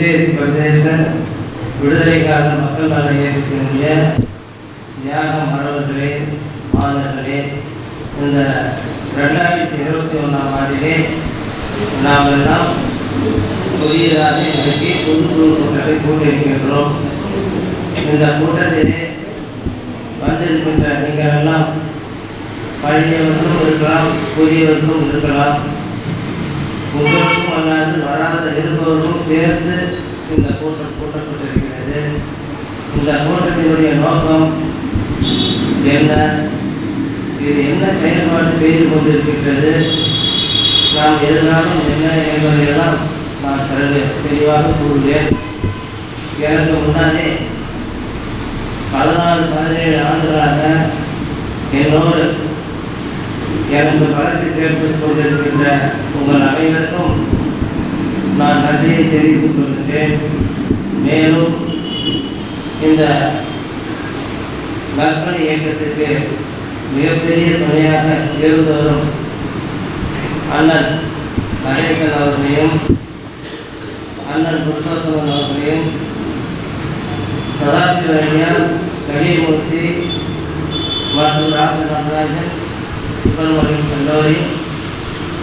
புதுச்சேரி பிரதேச விடுதலைக்கான மக்கள் நல இயக்கத்தினுடைய தியாக மரபர்களே மாணவர்களே, இந்த 2021 ஆண்டிலே நாம் எல்லாம் புதியதாக இன்றைக்கு பொதுக்குழு கூட்டத்தை கூட்டியிருக்கின்றோம். இந்த கூட்டத்திலே வந்திருக்கின்ற நீங்கள் எல்லாம் பழையவர்களும் இருக்கலாம், புதியவர்களும் இருக்கலாம். உங்களுக்கும் அல்லாது வராத இருப்பவர்களும் சேர்த்து இந்த கூட்டம் கூட்டப்பட்டிருக்கிறது. இந்த கூட்டத்தினுடைய நோக்கம் என்ன, இது என்ன செயல்பாடு செய்து கொண்டிருக்கின்றது, நாம் எதிர்காலம் என்ன என்பதையெல்லாம் நான் தெளிவாக கூறுவேன். எனக்கு முன்னாலே 14-17 ஆண்டுகளாக என்னோடு எனக்கு வழக்கு சேர்த்துக் கொண்டிருக்கின்ற உங்கள் அனைவருக்கும் நான் நன்றியை தெரிவித்துக் கொள்கின்றேன். மேலும் இந்த நற்பணி இயக்கத்திற்கு மிகப்பெரிய துணையாக இருந்து வரும் அண்ணன் நடேசன் அவர்களையும், அண்ணன் புருஷோத்தமன் அவர்களையும், சதாசிவன், கலியமூர்த்தி மற்றும் ராச நடராஜன் சுப்பிரமணியம் எல்லோரையும்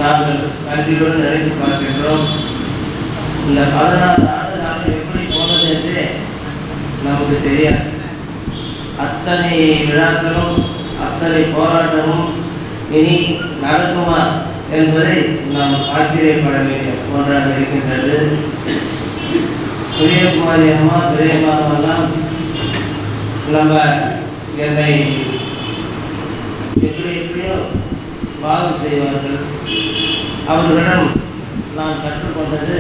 நாங்கள் நன்றியுடன் நினைத்து பார்க்கின்றோம். இந்த 14 ஆண்டு காலம் எப்படி போனது என்று நமக்கு தெரியாது. அத்தனை விழாக்களும் அத்தனை போராட்டமும் இனி நடக்குமா என்பதை நாம் ஆச்சரியப்பட வேண்டிய ஒன்றாக இருக்கின்றது. துரியகுமாரி அம்மா துரியமாவெல்லாம் நம்ம என்னை எப்படியோ வாதம் செய்வார்கள். அவர்களிடம் நான் கற்றுக்கொண்டது,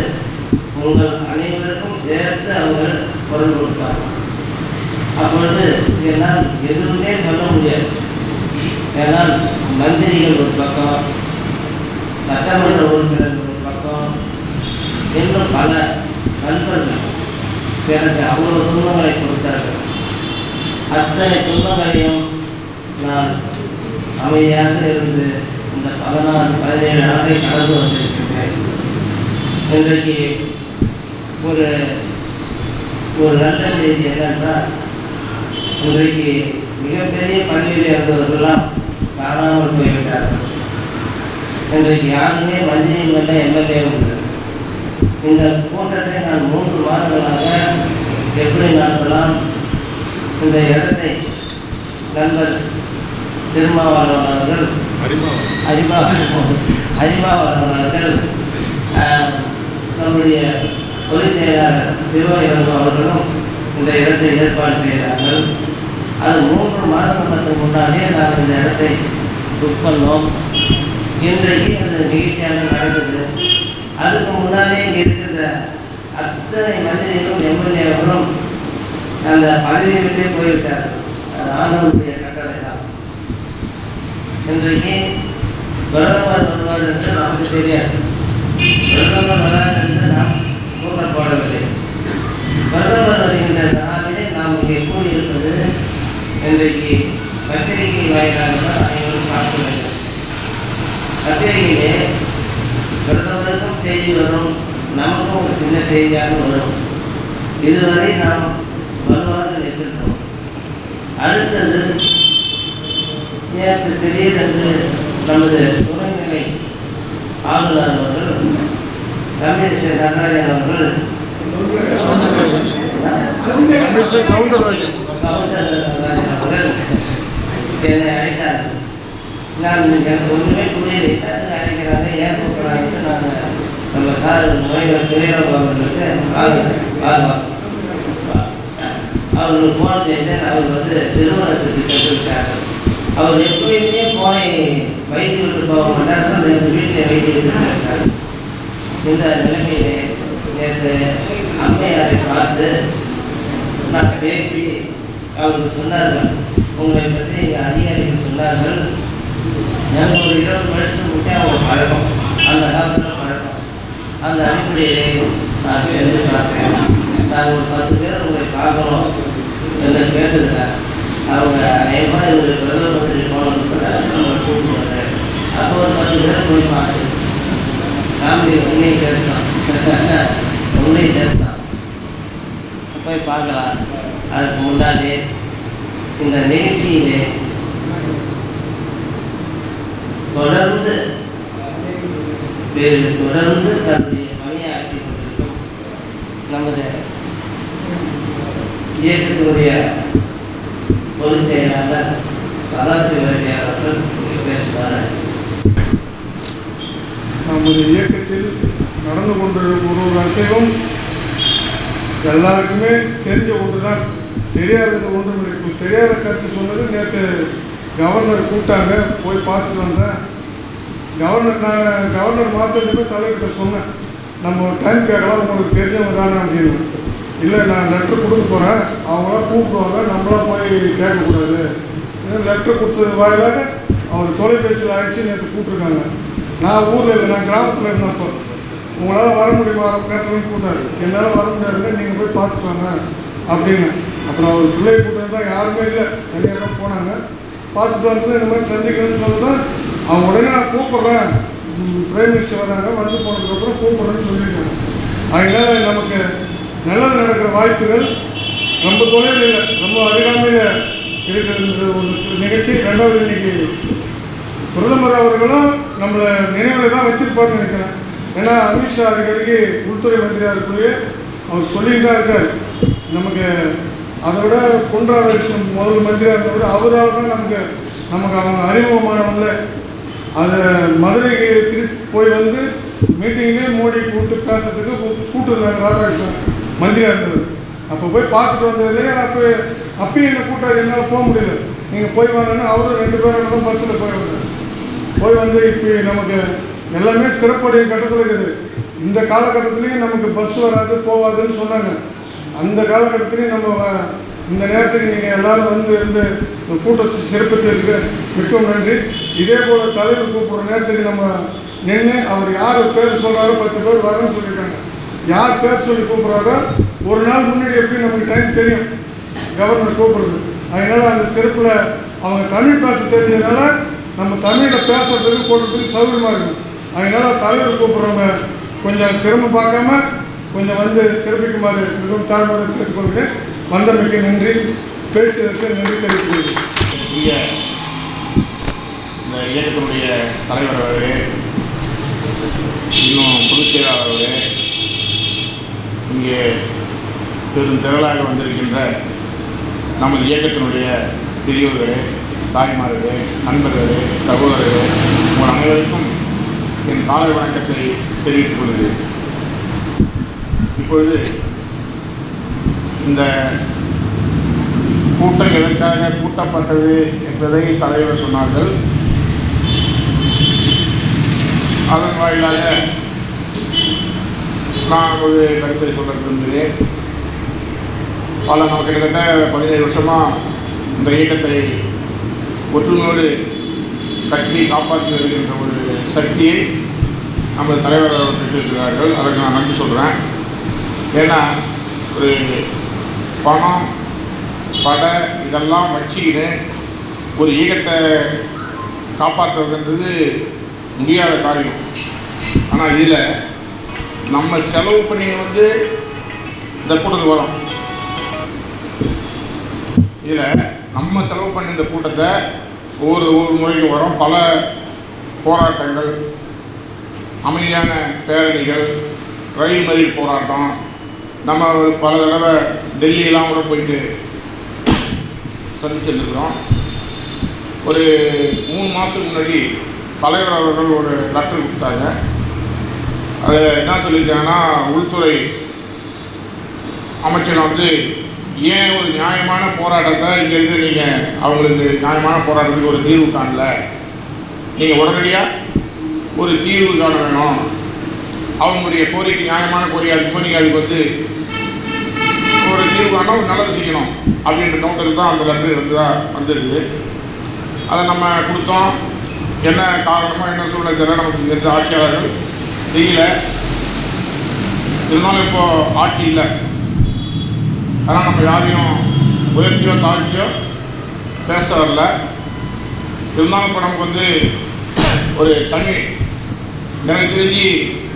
உங்கள் அனைவருக்கும் சேர்த்து அவர்கள் குரல் கொடுப்பார்கள். அப்பொழுது என்னால் எதுவுமே சொல்ல முடியாது. ஏன்னால் மந்திரிகள் ஒரு பக்கம், சட்டமன்ற உறுப்பினர்கள் ஒரு பக்கம், இன்னும் பல நண்பர்கள் எனக்கு அவ்வளவு துன்பங்களை கொடுத்தார்கள். அத்தனை துன்பங்களையும் நான் அமைதியாக இருந்து இந்த 14-17 ஆண்டை கடந்து வந்திருக்கின்றேன். இன்றைக்கு ஒரு நல்ல செய்தி என்னென்றால், இன்றைக்கு மிகப்பெரிய பள்ளியில் இருந்தவர்களெல்லாம் காணாமல் போய்விட்டார்கள். இன்றைக்கு யாருமே மஞ்சள் மேலே எம்எல்ஏவும் இல்லை. இந்த கூட்டத்தை நான் 3 மாதங்களாக எப்படி நடத்தலாம், இந்த இடத்தை நண்பர் திருமாவளவன் அவர்கள், அறிமாவளவன் அவர்கள், நம்முடைய பொதுச் செயலாளர் சிவயிலங்கு அவர்களும் இந்த இடத்தை ஏற்பாடு செய்கிறார்கள். அது 3 மாதங்களுக்கு முன்னாடியே நாம் இந்த இடத்தை புக் பண்ணோம். இன்றைக்கு அது நிகழ்ச்சியாக நடக்குது. அதுக்கு முன்னாலே இங்கே இருக்கின்ற அத்தனை மந்திரிகளும் எம்எல்ஏகளும் அந்த பதவியை விட்டே போய்விட்டார்கள். அது ஆண்டவனுடைய கட்டளை தான். இன்றைக்கு பிரதமர் வருவார் என்று நமக்கு தெரியாது. பிரதமர் வரார் என்று நாம் கூட்டம் போடவில்லை. பிரதமர் வருகின்ற நாளிலே நாம் இங்கே கூடியிருப்பது இன்றைக்கு பத்திரிகை வாயிலாக தான் அனைவரும் பார்க்க வேண்டும். பத்திரிகையிலே பிரதமருக்கும் செய்தி வரும், நமக்கும் ஒரு சின்ன செய்தியாக வரும். இதுவரை நாம் வலுவாக நிற்கின்றோம். அடுத்தது நேற்று திடீரென்று நமது துணைநிலை ஆளுநர் அவர்கள் தமிழிசை நடராஜன் அவர்கள் என்னை அழைத்தார்கள். நான் எனக்கு ஒன்றுமே புரியல, எல்லாத்துக்கும் அழைக்கிறாங்க, ஏன் கூப்பிட்றாங்கன்னு நான் நம்ம சார் முனைவர் சிவராம அவர்களுக்கு அவர்களுக்கு ஃபோன் செய்தேன். அவர் திருமணத்துக்கு சென்றிருக்கார்கள். அவர் எப்பயுமே போனை வைத்து விட்டு போக மாட்டார்கள். நேற்று வீட்டில் வைத்து விட்டு இருக்கார். இந்த நிலைமையிலே நேற்று அம்மையாரை பார்த்து நான் பேசி அவர்கள் சொன்னார்கள், உங்களை பற்றி எங்கள் அதிகாரிகள் சொன்னார்கள், எனக்கு ஒரு 20 வருஷத்துக்கு முன்னே அவங்க பழக்கம், அந்த காலத்தில் பழக்கம். அந்த அடிப்படையிலே நான் சென்று பார்த்தேன். நான் ஒரு 10 பேர் உங்களை பார்க்கணும் என்று கேட்டுருந்தேன். அவங்க அநேகமாக இவருடைய பிரதம மந்திரி போனோம் கூப்பிட்டு வந்தேன். அப்போ ஒரு 10 பேரை போய் பார்த்து ஃபேமிலி உன்னையும் சேர்த்தான். போய் பார்க்கலாம். அதுக்கு முன்னாடி இந்த நிகழ்ச்சியிலே தொடர்ந்து தன்னுடைய பணியை ஆற்றி கொண்டிருக்கும் நமது இயக்கத்தினுடைய பொதுச் செயலாளர் சதாசிவரெட்டியார் அவர்கள் பேசுகிறார். நமது இயக்கத்தில் நடந்து கொண்டிருக்கும் ஒரு அசைவும் எல்லாருக்குமே தெரிஞ்ச ஒன்று தான், தெரியாதது ஒன்றும் இல்லை. இப்போ தெரியாத கருத்து சொன்னது நேற்று கவர்னர் கூப்பிட்டாங்க, போய் பார்த்துட்டு வந்தேன். கவர்னர் மாற்றத்துக்கு தலைக்கிட்ட சொன்னேன், நம்ம டைம் கேட்கலாம், உங்களுக்கு தெரிஞ்சவங்க தானே அப்படின்னு. இல்லை, நான் லெட்ரு கொடுக்க போகிறேன், அவங்களாம் கூப்பிடுவாங்க, நம்மளாம் போய் கேட்கக்கூடாது. லெட்ரு கொடுத்தது வாயிலாக அவர் தொலைபேசியில் ஆகிடுச்சு, நேற்று கூப்பிட்ருக்காங்க. நான் ஊரில் இல்லை, நான் கிராமத்தில் இருந்தப்போ உங்களால் வர முடியுமா, அரை மணி நேரத்துலையும் கூட்டாரு. என்னால் வர முடியாதுங்க, நீங்கள் போய் பார்த்துட்டு வாங்க அப்படின்னு. அப்புறம் அவர் பிள்ளை கூட்டம் தான், யாருமே இல்லை, தனியாக தான் போனாங்க. பார்த்துட்டு வந்தது இந்த மாதிரி சந்திக்கணும்னு சொன்னதான் அவங்க உடனே நான் கூப்பிட்றேன், பிரைம் மினிஸ்டர் வராங்க, வந்து போனதுக்கப்புறம் கூப்பிட்றேன்னு சொல்லியிருக்காங்க. அதனால் நமக்கு நல்லது நடக்கிற வாய்ப்புகள் ரொம்ப தொலைவில் இல்லை, ரொம்ப அருகாமையில் இருக்கிற ஒரு நிகழ்ச்சி. ரெண்டாவது, இன்னைக்கு பிரதமர் அவர்களும் நம்மளை நினைவில் தான் வச்சுருப்பார்னு நினைக்கிறேன். ஏன்னா அமித்ஷா அடிக்கடிக்கு உள்துறை மந்திரியாக இருக்கக்கூடிய அவர் சொல்லிட்டு தான் இருக்கார். நமக்கு அதை விட பொன்ராதாகிருஷ்ணன் முதல் மந்திரியாக இருந்த விட அவரால் தான் நமக்கு அவங்க அறிமுகமானவங்கள. அதை மதுரைக்கு திருப்பி போய் வந்து மீட்டிங்லேயே மோடி கூப்பிட்டு பேசுறதுக்கு கூப்பிட்டுருந்தாங்க ராதாகிருஷ்ணன் மந்திரியாக இருந்தது. அப்போ போய் பார்த்துட்டு வந்ததுலேயே அப்பயும் என்னை கூட்டாரு, என்னால் போக முடியல, நீங்கள் போய் வாங்கன்னா அவரும் 2 பேரோட தான் பஸ்ஸில் போய் வந்தார். போய் வந்து இப்போ நமக்கு எல்லாமே சிறப்புடைய கட்டத்தில் இருக்குது. இந்த காலகட்டத்துலேயும் நமக்கு பஸ் வராது போகாதுன்னு சொன்னாங்க. அந்த காலகட்டத்திலையும் நம்ம இந்த நேரத்துக்கு நீங்கள் எல்லோரும் வந்து இருந்து இந்த கூட்டத்தை சிறப்பித்திருக்கு, மிகவும் நன்றி. இதே போல் தலைவர் கூப்பிட்ற நேரத்துக்கு நம்ம நின்று அவர் யார் பேர் சொல்கிறாரோ 10 பேர் வரேன்னு சொல்லியிருக்காங்க. யார் பேர் சொல்லி கூப்பிட்றாரோ ஒரு நாள் முன்னாடி எப்படி நமக்கு டைம் தெரியும் கவர்னர் கூப்பிட்றது. அதனால் அந்த சிறப்பில் அவங்க தமிழ் பேச தெரிஞ்சதுனால நம்ம தமிழில் பேசுறதுக்கு போடுறதுக்கு சௌகரியமாக இருக்கும். அதனால் தலைவர் கூப்பிட்றவங்க கொஞ்சம் சிரமம் பார்க்காம கொஞ்சம் வந்து சிறப்பிக்குமாறு மிகவும் தாழ்மையுடன் கேட்டுக்கொள்கிறேன். வந்தமைக்கு நன்றி, பேசியதற்கு நன்றி தெரிவித்துக் இந்த இயக்கத்தினுடைய தலைவர் அவர்களே, இன்னும் பொதுச் செயலாளர் அவர்களே, இங்கே பெரும் திரளாக வந்திருக்கின்ற நமது இயக்கத்தினுடைய பெரியோர்களே, தாய்மார்களே, நண்பர்களே, சகோதரர்களே, உங்கள் அனைவருக்கும் என் காலை வணக்கத்தை தெரிவித்துக் கொள்கிறேன். இப்பொழுது இந்த கூட்டம் எதற்காக கூட்டப்பட்டது என்பதை தலைவர் சொன்னார்கள். அதன் வாயிலாக நான் ஒரு கருத்தை சொல்ல விரும்புகிறேன். நம்ம கிட்டத்தட்ட 17 வருஷமாக இந்த இயக்கத்தை ஒற்றுமையோடு கட்டி காப்பாற்றி வருகின்ற ஒரு சக்தியை நமது தலைவர் அவர்கள் பெற்றிருக்கிறார்கள். அதற்கு நான் நன்றி சொல்கிறேன். ஏன்னா ஒரு பணம் படை இதெல்லாம் வச்சுக்கின்னு ஒரு இயக்கத்தை காப்பாற்றுறதுன்றது முடியாத காரியம். ஆனால் இதில் நம்ம செலவு பண்ணி வந்து இந்த கூட்டத்துக்கு வரோம். இதில் நம்ம செலவு பண்ணி இந்த கூட்டத்தை ஒவ்வொரு முறைக்கு வரோம். பல போராட்டங்கள், அமைதியான பேரணிகள், ரயில் மறியல் போராட்டம், நம்ம பல தடவை டெல்லியெல்லாம் கூட போயிட்டு சந்திச்சிருக்கிறோம். ஒரு 3 மாதத்துக்கு முன்னாடி தலைவர் அவர்கள் ஒரு லெட்டர் கொடுத்தாங்க. அதில் என்ன சொல்லியிருக்காங்கன்னா, உள்துறை அமைச்சர் வந்து ஏன் ஒரு நியாயமான போராட்டத்தை இங்கே இருந்து நீங்கள் அவங்களுக்கு நியாயமான போராட்டத்துக்கு ஒரு தீர்வு காணல, நீங்கள் உடனடியாக ஒரு தீர்வு காண வேணும், அவங்களுடைய கோரிக்கை நியாயமான கோரிக்கை, அதுக்கு நீங்கள் அதுக்கு வந்து ஒரு தீர்வு காண ஒரு நல்லது செய்யணும் அப்படின்ற நோக்கத்தில் தான் அந்த லெட்டர் வந்துருக்குது. அதை நம்ம கொடுத்தோம். என்ன காரணமோ என்ன சூழ்நிலை தெரியல, நமக்கு இருந்த ஆட்சியாளர்கள் செய்யலை. இருந்தாலும் இப்போது ஆட்சி இல்லை, அதனால் நம்ம யாரையும் உயர்த்தியோ தாழ்த்தியோ பேச வரல. இருந்தாலும் இப்போ நமக்கு வந்து ஒரு தனி எனக்கு தெரிஞ்சு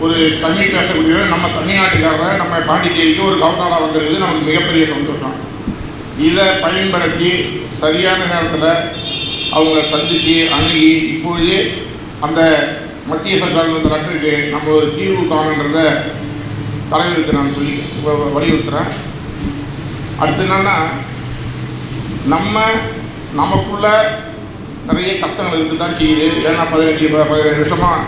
ஒரு தமிழ் பேசக்கூடிய நம்ம தமிழ்நாட்டுக்காரர் நம்ம பாண்டிச்சேரிக்கு ஒரு கவர்னராக வந்திருக்குது நமக்கு மிகப்பெரிய சந்தோஷம். இதை பயன்படுத்தி சரியான நேரத்தில் அவங்கள சந்தித்து அணுகி இப்பொழுதே அந்த மத்திய சர்க்கார் இந்த லெட்டருக்கு நம்ம ஒரு தீர்வு காணுன்றத தலைவருக்கு நான் சொல்லி வலியுறுத்துகிறேன். அடுத்து என்னென்னா, நமக்குள்ள நிறைய கஷ்டங்கள் இருக்குது தான் செய்யுது. ஏன்னா 17 வருஷமாக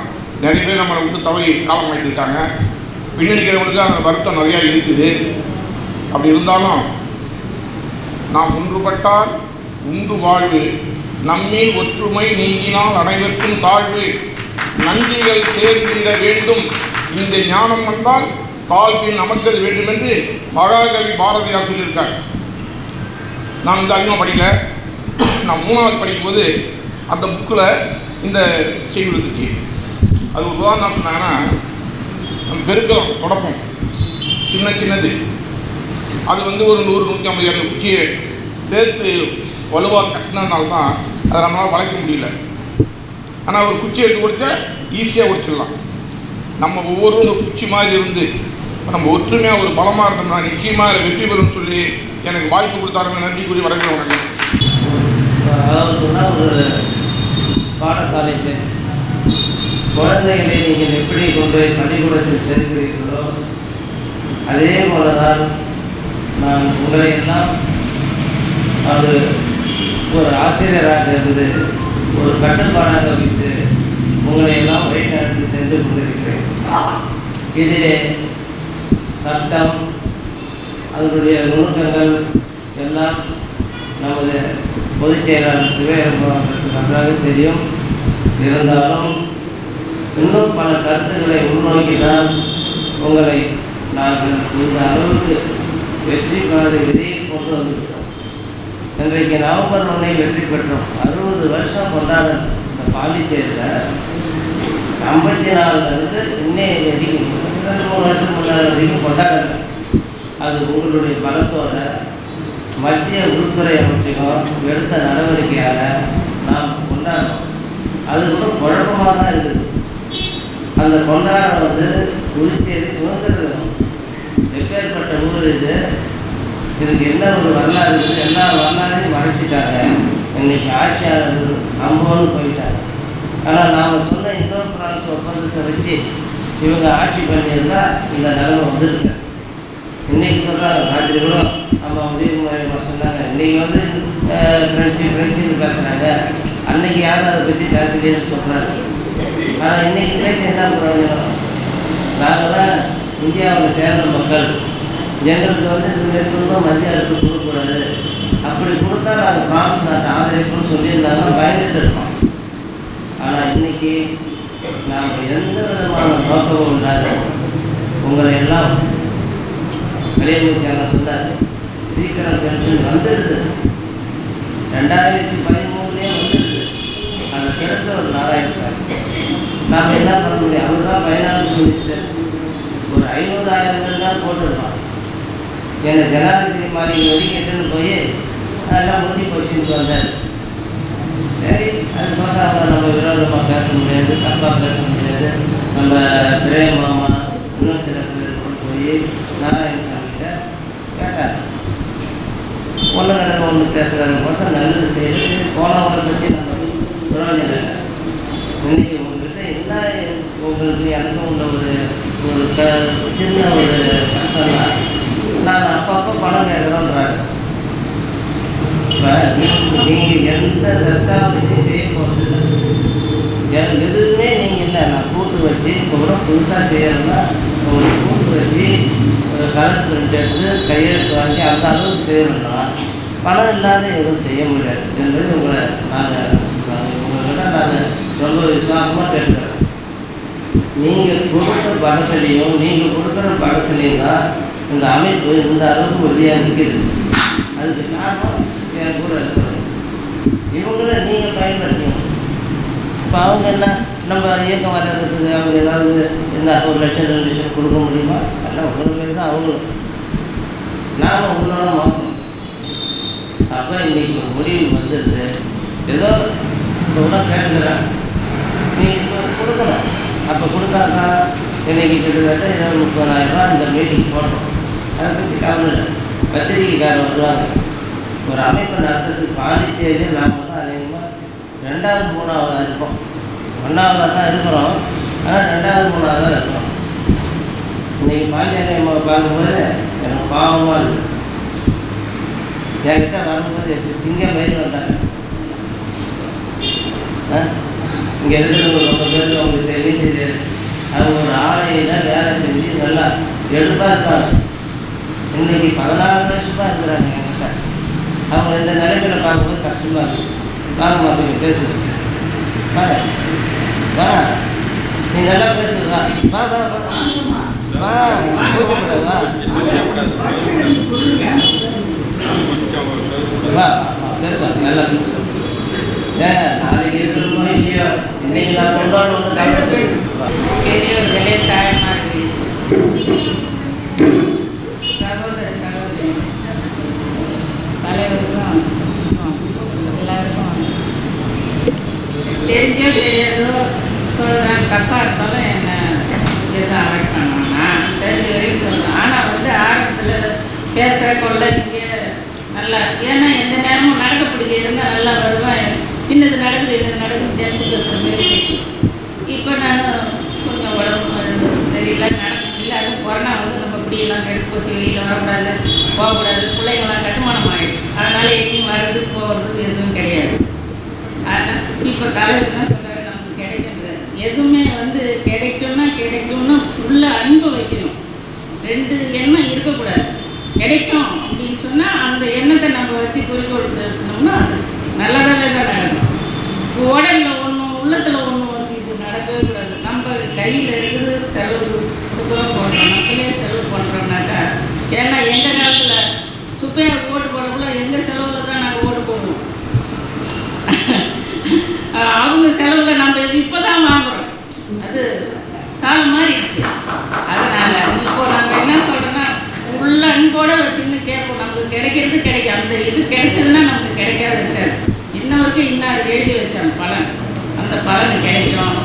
நிறைய பேர் நம்மளை விட்டு தவறி காலம் ஆகிட்டு இருக்காங்க. பின்னணிக்கிறவங்களுக்கு அந்த வருத்தம் நிறையா இருக்குது. அப்படி இருந்தாலும் நாம் ஒன்றுபட்டால் உண்டு வாழ்வு, நம்மில் ஒற்றுமை நீங்கினால் அனைவருக்கும் தாழ்வு, நன்றிகள் சேர்ந்திட வேண்டும், இந்த ஞானம் வந்தால் தாழ்வில் நமக்கிறது வேண்டும் என்று மகாகவி பாரதியார் சொல்லியிருக்கார். நான் வந்து அதிகமாக படிக்கல. நான் 3வது படிக்கும்போது அந்த புக்கில் இந்த செய்தி இருந்துச்சு. அது ஒரு உதாரணம் என்ன சொன்னாங்கன்னா, நம்ம பெருக்கிறோம் தொடப்பம் சின்னது, அது வந்து ஒரு 100-150 குச்சியை சேர்த்து வலுவாக கட்டினதுனால தான் அதை நம்மளால் வளைக்க முடியல. ஆனால் ஒரு குச்சி எடுத்து கொடுத்தா ஈஸியாக உடைச்சிடலாம். நம்ம ஒவ்வொரு குச்சி மாதிரி இருந்து நம்ம ஒற்றுமையாக ஒரு பலமாக இருந்தோம்னா நிச்சயமாக அதை வெற்றி பெறும்னு சொல்லி எனக்கு வாய்ப்பு கொடுத்தாருங்க. நன்றி கூறி வரவேற்கிறேன். அதாவது சொன்னால் ஒரு பாடசாலைக்கு குழந்தைகளை நீங்கள் எப்படி கொண்டு போய் பள்ளிக்கூடத்தில் சேர்க்கிறீர்களோ அதே போல தான் நான் உங்களை எல்லாம் ஒரு ஆசிரியராக இருந்து ஒரு கட்டுப்பாடாக வைத்து உங்களை எல்லாம் வழிநடத்தி சென்று கொண்டிருக்கிறேன். இதிலே சட்டம் அதனுடைய நுணுக்கங்கள் எல்லாம் நமது பொதுச் செயலாளர் சிவகங்கை நன்றாக தெரியும். இருந்தாலும் இன்னும் பல கருத்துக்களை உள்நோக்கினால் உங்களை நாங்கள் இந்த அளவுக்கு வெற்றி பாதை விதையில் கொண்டு வந்துவிட்டோம். இன்றைக்கு நவம்பர் 1 வெற்றி பெற்றோம். 60 வருஷம் கொண்டாட இந்த பாண்டிச்சேரியில் 54லேருந்து இன்னைய வரைக்கும் 2-3 வருஷம் முன்னாடி வரைக்கும் கொண்டாடுங்க. அது உங்களுடைய பலத்தோட மத்திய உள்துறை அமைச்சகம் எடுத்த நடவடிக்கையால் நாம் கொண்டாடுறோம். அது கூட குழப்பமாக தான் இருக்குது. அந்த கொண்டாடம் வந்து புதுச்சேரி சுதந்திர தினம். எப்பேற்பட்ட ஊர் இது, இதுக்கு என்ன ஒரு வரலாறு இருக்குது, எல்லா வரலாறையும் மறைச்சிட்டாங்க. இன்றைக்கி ஆட்சியாளர்கள் அம்போன்னு போயிட்டாங்க. ஆனால் நாம் சொன்ன இந்தோ பிரான்ஸ் ஒப்பந்தத்தை வச்சு இவங்க ஆட்சி பண்ணியிருந்தால் இந்த நிலைமை வந்துருக்கு. இன்றைக்கி சொல்கிறாங்க, ராத்திரி கூட நம்ம உதயகுமாரி சொன்னாங்க, இன்றைக்கி வந்து ஃப்ரெண்ட்ஷிப் பேசுகிறாங்க, அன்றைக்கி யாரும் அதை பற்றி பேசலைன்னு சொல்கிறாங்க. ஆனால் இன்றைக்கி பேச என்ன பிரயோஜனம்? நாங்கள்லாம் இந்தியாவில் சேர்ந்த மக்கள், எங்களுக்கு வந்து இந்த மேற்கொண்டும் மத்திய அரசு கொடுக்கக்கூடாது, அப்படி கொடுத்தா நாங்கள் பிரான்ஸ் நாட்டை ஆதரிப்போம்னு சொல்லியிருந்தாங்கன்னா பயந்துட்டு இருக்கோம். ஆனால் இன்றைக்கி நாம் எந்த விதமான நோக்கமும் இல்லாத உங்களை எல்லாம் வெளியுறவுக்காக சொன்னார். சீக்கிரம் பென்ஷன் வந்துடுது, 2013 வந்துடுது. அதை திறந்த ஒரு நாராயணசாமி நாம் என்ன பண்ண முடியும்? அவர் தான் ஃபைனான்ஸ் மினிஸ்டர். ஒரு 500,000 பேர் தான் போட்டுருக்கோம். என்னை ஜனாதிபதி மாதிரி வரைக்கும் எட்டுன்னு போய் அதெல்லாம் முட்டி போச்சுட்டு வந்தார். சரி, அதுக்கோசம் அவங்க நம்ம விரோதமாக பேச முடியாது, தப்பாக பேச முடியாது. நம்ம பிரேம் மாமா இன்னும் சில பேர் கொண்டு போய் நாராயணசாமிகிட்ட கேட்டார். ஒன்று கடந்த ஒன்று பேசுகிறாங்க கோசம் நல்லது செய்யறது. சரி, போனவங்களை பற்றி நம்ம விரோதம் இல்லை. இன்றைக்கி உங்கள்கிட்ட என்ன உங்களுக்கு எனக்கும் உள்ள ஒரு சின்ன ஒரு கஷ்டம்னா, நாங்கள் அப்பப்போ பணம் கேட்குறோன்றாங்க. இப்போ நீங்கள் எந்த தஸ்தாவேஜும் செய்ய போகிறது இல்லை, எனக்கு எதுவுமே நீங்கள் இல்லை. நான் கூட்டு வச்சு இப்போ கூட புதுசாக செய்யறதுனா உங்களுக்கு கூட்டு வச்சு கலர் பிரிண்ட் எடுத்து கையெழுத்து வாங்கி அந்த அளவுக்கு செய்யணும்னா பணம் இல்லாத எதுவும் செய்ய முடியாது என்பது உங்களை உங்கள்கிட்ட நாங்கள் ரொம்ப விசுவாசமாக கேட்குறேன். நீங்கள் கொடுத்த படத்துலேயும் நீங்கள் கொடுக்குற படத்துலேயும் தான் இந்த அமைப்பு இந்த அளவுக்கு உறுதியாக நிற்கிது. அதுக்கு காரணம் என் கூட இருக்கிறது. இவங்கள நீங்கள் பயன்படுத்திக்கணும். இப்போ அவங்க என்ன நம்ம இயக்கம் வளர்கிறதுக்கு அவங்க ஏதாவது இந்த 1 லட்சம் 2 லட்சம் கொடுக்க முடியுமா? எல்லாம் உங்களை மாரி தான் அவங்களும். நாம் உங்களோட மோசம். அப்போ இன்றைக்கி ஒரு முடிவு வந்துடுது. ஏதோ இப்போ கூட கேட்டுக்கிறேன், நீங்கள் இப்போ கொடுக்கணும். அப்போ கொடுத்தாக்கா இன்னைக்கு கிட்டத்தட்ட 30,000 இந்த மீட்டிங் போடுறோம். அதை பற்றி கவலை இல்லை. பத்திரிகைக்காரர் வருவாங்க. ஒரு அமைப்பு நடத்துறதுக்கு பாண்டிச்சேரியில் நாம் தான் அதிகமாக 2வது 3வதாக இருக்கோம். 1வதாக தான் இருக்கிறோம், ஆனால் 2வது 3வதாக இருக்கிறோம். இன்றைக்கி பாண்டியனை பார்க்கும்போது எனக்கு பாவமாக இருக்குது. என்கிட்ட வரும்போது எப்படி சிங்கம் மாரி வந்தாங்க. இங்கே இருக்கிறவங்க ரொம்ப பேருக்கு அவங்களுக்கு தெரியாது. அவங்க ஒரு ஆலையில் வேலை செஞ்சு நல்லா எடுப்பாக இருப்பாங்க. இன்றைக்கி 16 வருஷமாக இருக்கிறாங்க என்கிட்ட. அவங்க இந்த நிலைமையில் பார்க்கும்போது கஷ்டமாக இருக்குது. வாங்க மாதிரி பேசுங்க. வாங்க வா, நீ நல்லா பேசுகிறா. வா வா வா வா, பூச்சக்கூடாது. வா வா பேசுவாங்க, நல்லா பேசுவாங்க. நாளைக்கு இருக்கிறோமோ இல்லையோ, இன்னைக்கு நான் கொண்டாடணும். பெரியவர்களே, தாய்மார்களே, சகோதர சகோதரி, தலைவருக்கும் எல்லாருக்கும் தெரிஞ்சோ தெரியாதோ சொல்கிறேன். தப்பாக இருந்தாலும் என்ன எதுவும் அவாய்ட் பண்ணுவாங்க. தெரிஞ்ச வரைக்கும் சொல்கிறேன். ஆனால் ஆரம்பத்தில் பேச கொள்ள இங்கே நல்லா, ஏன்னா எந்த நேரமும் நடக்க பிடிக்க இருந்தால் நல்லா வருவேன். இன்னது நடக்குது ஜென்ஸு பேசுகிற மாதிரி. இப்போ நான் கொஞ்சம் உடம்பு சரியில்லை, நடக்கல. அதுவும் கொரோனா நம்ம இப்படியெல்லாம் கெடுத்து போச்சு. வெளியில் வரக்கூடாது, போகக்கூடாது. பிள்ளைங்கள்லாம் கட்டுமானம் ஆகிடுச்சு. அதனால் எங்கேயும் வர்றது போகிறது எதுவும் கிடையாது. ஆனால் இப்போ தலைவர் தான் சொல்கிறாரு, நமக்கு கிடைக்கிறது எதுவுமே கிடைக்கும்னா உள்ள அன்பு வைக்கணும். 2 எண்ணம் இருக்கக்கூடாது. கிடைக்கும் அப்படின்னு சொன்னால் அந்த எண்ணத்தை நம்ம வச்சு குறிக்கோள் இருக்கணும்னா அது நல்லதாகவே தான் நடக்கும். உடலில் ஒன்று உள்ளத்தில் ஒன்று வச்சுக்கிட்டு நடக்கவே கூடாது. நம்ம கையில் இருக்குது, செலவு கொடுக்குறோம், போடுறோம். மக்களே செலவு பண்ணுறோம்னாக்கா, ஏன்னா எங்கள் காலத்தில் சுப்பையாக ஓட்டு போடக்குள்ள எங்கள் செலவில் தான் நாங்கள் ஓட்டு போடுவோம். அவங்க செலவில் நம்ம இப்போ தான் வாங்குகிறோம். அது காலம் மாறிடுச்சு. அதனால் இப்போ நாங்கள் என்ன சொல்கிறோன்னா, உள்ள அன்போடு வச்சுன்னு கேட்போம். நமக்கு கிடைக்கிறது கிடைக்கும். அந்த இது கிடைச்சதுன்னா நமக்கு கிடைக்காது இருக்காது. இன்ன வரைக்கும் இன்னார் எழுதி வச்சாங்க பலன், அந்த பலன் கிடைக்கும்,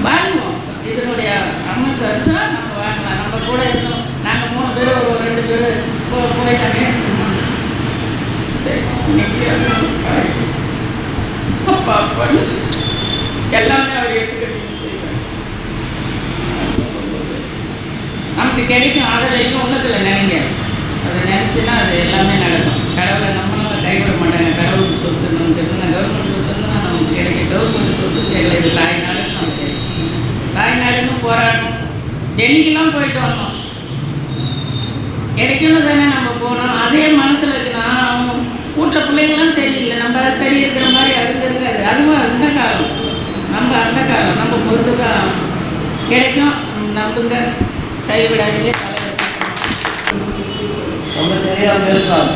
வாங்குவோம். இதனுடைய அமைப்பு இருந்தால் நம்ம வாங்கலாம். நம்ம கூட இருந்தோம். நாங்கள் 3 பேர், ஒரு 2 பேர் போயிட்டாங்க. சரி, அப்பா அப்பான்னு எல்லாமே அவர் எடுத்துக்கிட்டு செய்வார். நமக்கு கிடைக்கும். அதை வரைக்கும் உள்ளத்தில் நினைங்க. அதை நினச்சின்னா அது எல்லாமே நடக்கும். கடவுளை நம்மளும் கைவிட மாட்டாங்க. கடவுளுக்கு சொத்து நமக்கு எதுனா கவர்மெண்ட் சொத்துன்னா நமக்கு கிடைக்கும். கவர்மெண்ட் சொத்து தெரியல. இது தாய்நாடுன்னு நமக்கு தெரியும். தாய்நாடுன்னு போராடணும். டெல்லிக்கெல்லாம் போயிட்டு வந்தோம். கிடைக்கணும் தானே நம்ம போனோம். அதே மனசில் இருக்குன்னா அவங்க வீட்டில் பிள்ளைங்கள்லாம் சரியில்லை, நம்ம சரி இருக்கிற மாதிரி அதுக்கு இருக்காது. அதுவும் அந்த காலம், நம்ம அந்த காலம், நம்ம பொறுத்து தான் கிடைக்கும். நம்புங்க, கைவிடாதீங்க. ரொம்ப தெளிவாக பேசுவாங்க.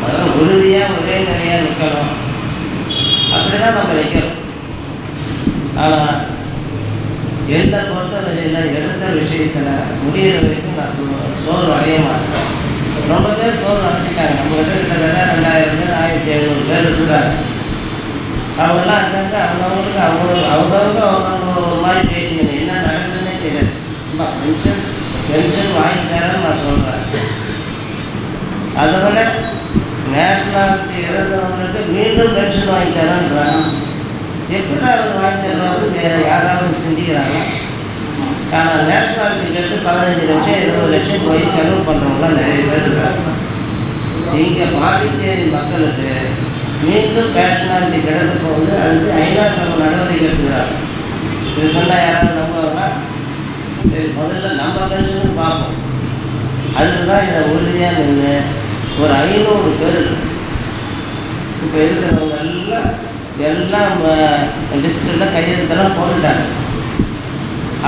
அதெல்லாம் உறுதியாக ஒரே நிலையாக நிற்கணும். அப்படி தான் நம்ம நிற்கணும். ஆனால் என்னை பொறுத்தவரையில் எடுத்த விஷயத்தில் முடிகிற வரைக்கும் நான் சோறு அடைய மாட்டேன். ரொம்ப பேர் சோறு அடைச்சிட்டாங்க. நம்மகிட்ட கிட்டத்தட்ட 2000 பேர், 1700 பேர் இருக்கிறாங்க. அவங்கெல்லாம் அங்கங்கே அவங்கவுங்களுக்கு அவங்கவுங்க ஒரு மாதிரி பேசிக்கணும். என்ன நடக்குதுன்னே தெரியாது. பென்ஷன் வாங்கி தரேன்னு நான் சொல்கிறேன். அதை விட நேஷ்னாலிட்டி இழந்தவங்களுக்கு மீண்டும் பென்ஷன் வாங்கி தரேன்றாங்க. எப்படி அவர் வாங்கி தருவாங்க யாராவது சிந்திக்கிறாங்க. ஆனால் நேஷ்னாலிட்டி கேட்டு 15 லட்சம் 20 லட்சம் போய் செலவு பண்ணுறவங்களாம் நிறைய பேர் இருக்காங்க. இங்கே பாண்டிச்சேரி மக்களுக்கு மீண்டும் நேஷ்னாலிட்டி கிடைக்க போகுது. அதுக்கு ஐநா சபை நடவடிக்கை எடுத்துக்கிறாங்க. இது சொன்னால் யாராவது நம்புவாங்க? சரி, முதல்ல நம்ம பென்ஷனுக்கு பார்ப்போம். அதுக்கு தான் இதை உறுதியாக நின்று ஒரு 500 பேர் இப்போ இருக்கிறவங்க எல்லாம் லிஸ்ட்டில் கையெழுத்தெல்லாம் போட்டுட்டாங்க.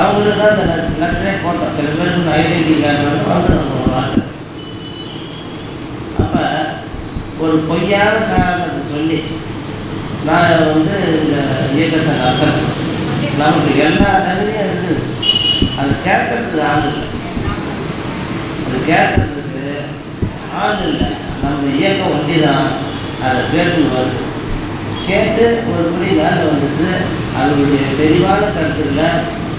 அவங்களுக்கு தான் இந்த லெட்டரே போட்டோம். சில பேருக்கு ஐடென்டி கார்டு வந்துடும் ஒரு வார்த்தை. அப்போ ஒரு பொய்யான காரணத்தை சொல்லி நான் இந்த இயக்கத்தை நடத்துகிறேன். நமக்கு எல்லா தகுதியும் இருக்குது. அது கேட்கறதுக்கு ஆள் இல்லை. அது கேட்கறதுக்கு ஆள் இல்லை. நம்ம இயக்கம் ஒண்டி தான் அதை பேருக்கு வருது. கேட்டு ஒரு படி மேலே வந்துட்டு அதனுடைய தெளிவான கருத்துக்களை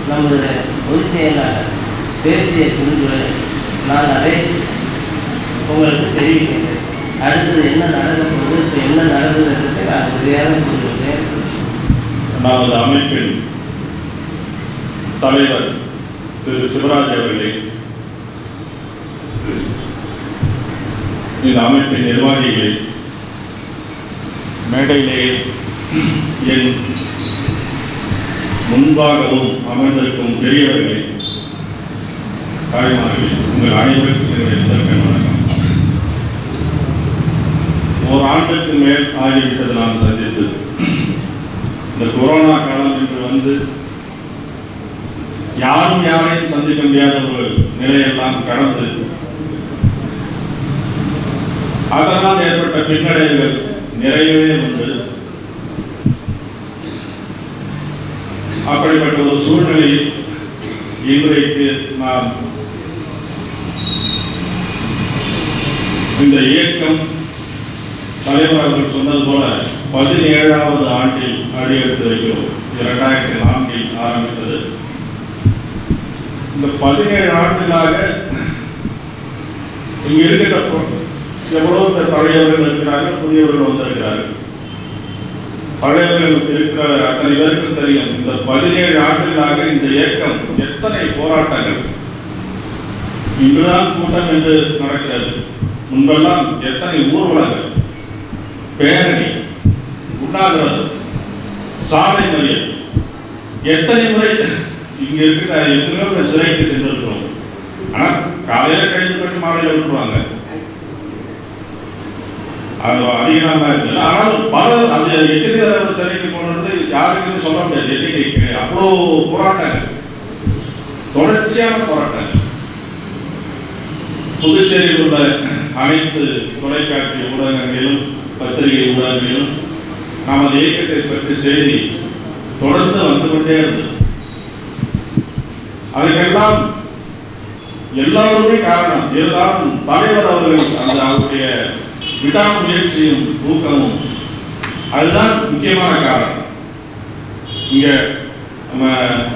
நமது பொதுச் செயலாளர் பேசிய பின்பு நான் அதை உங்களுக்கு தெரிவிக்கின்றேன். அடுத்தது என்ன நடக்க போகுது, இப்போ என்ன நடந்ததுன்றதை நான் உறுதியாக கூறுகிறேன். நமது அமைப்பின் தலைவர் திரு சிவராஜ் அவர்களே, இந்த அமைப்பின் நிர்வாகிகளை, மேடையிலே என் முன்பாகவும் அமர்ந்திருக்கும் பெரியவர்களே, தாய்மார்களே, உங்கள் அனைவருக்கும் என்னுடைய முதற்கண் வணக்கம். ஒரு ஆண்டுக்கு மேல் ஆகிவிட்டது நான் சந்தித்து. இந்த கொரோனா காலம் என்று வந்து யாரும் யாரையும் சந்திக்க முடியாத ஒரு நிலையெல்லாம் கடந்து அதனால் ஏற்பட்ட பின்னடைவுகள் நிறையவே உண்டு. அப்படிப்பட்ட ஒரு சூழ்நிலையில் இன்றைக்கு நாம் இந்த இயக்கம் தலைவர் அவர்கள் சொன்னது போல 17வது ஆண்டில் அடியெடுத்து வைக்கிறோம். 2004 ஆரம்பித்தது. இந்த 17 ஆண்டுகளாக இங்க இருக்கிற எவ்வளவு பழையவர்கள் இருக்கிறார்கள், புதியவர்கள் வந்திருக்கிறார்கள். பழையவர்கள் இருக்கிற அத்தனை பேருக்கு தெரியும், இந்த 17 ஆண்டுகளாக இந்த இயக்கம் எத்தனை போராட்டங்கள். இன்றுதான் கூட்டம் என்று நடக்கிறது. முன்பெல்லாம் எத்தனை ஊர்வலங்கள், பேரணி, உண்ணாவிரதம், சாலை மறியல், எத்தனை முறை இங்க இருக்கிற எத்தனையோ சிறைக்கு சென்றிருக்கிறோம். ஆனால் காலையில கைது பண்ணி மாலையில விட்டுருவாங்க. அது அதிகமாக இருந்தது. ஆனாலும் பல அது எத்தனை தடவை சிறைக்கு போனது யாருக்குன்னு சொல்ல முடியாது. எண்ணிக்கை அவ்வளோ போராட்டங்கள், தொடர்ச்சியான போராட்டங்கள். புதுச்சேரியில் உள்ள அனைத்து தொலைக்காட்சி ஊடகங்களிலும் பத்திரிகை ஊடகங்களிலும் நமது இயக்கத்தை பற்றி செய்தி தொடர்ந்து வந்து கொண்டே இருந்தது. அதுக்கெல்லாம் எல்லாருமே காரணம். இருந்தாலும் தலைவர் அவர்கள் அந்த அவருடைய விடாமுயற்சியும் ஊக்கமும் அதுதான் முக்கியமான காரணம். இங்க நம்ம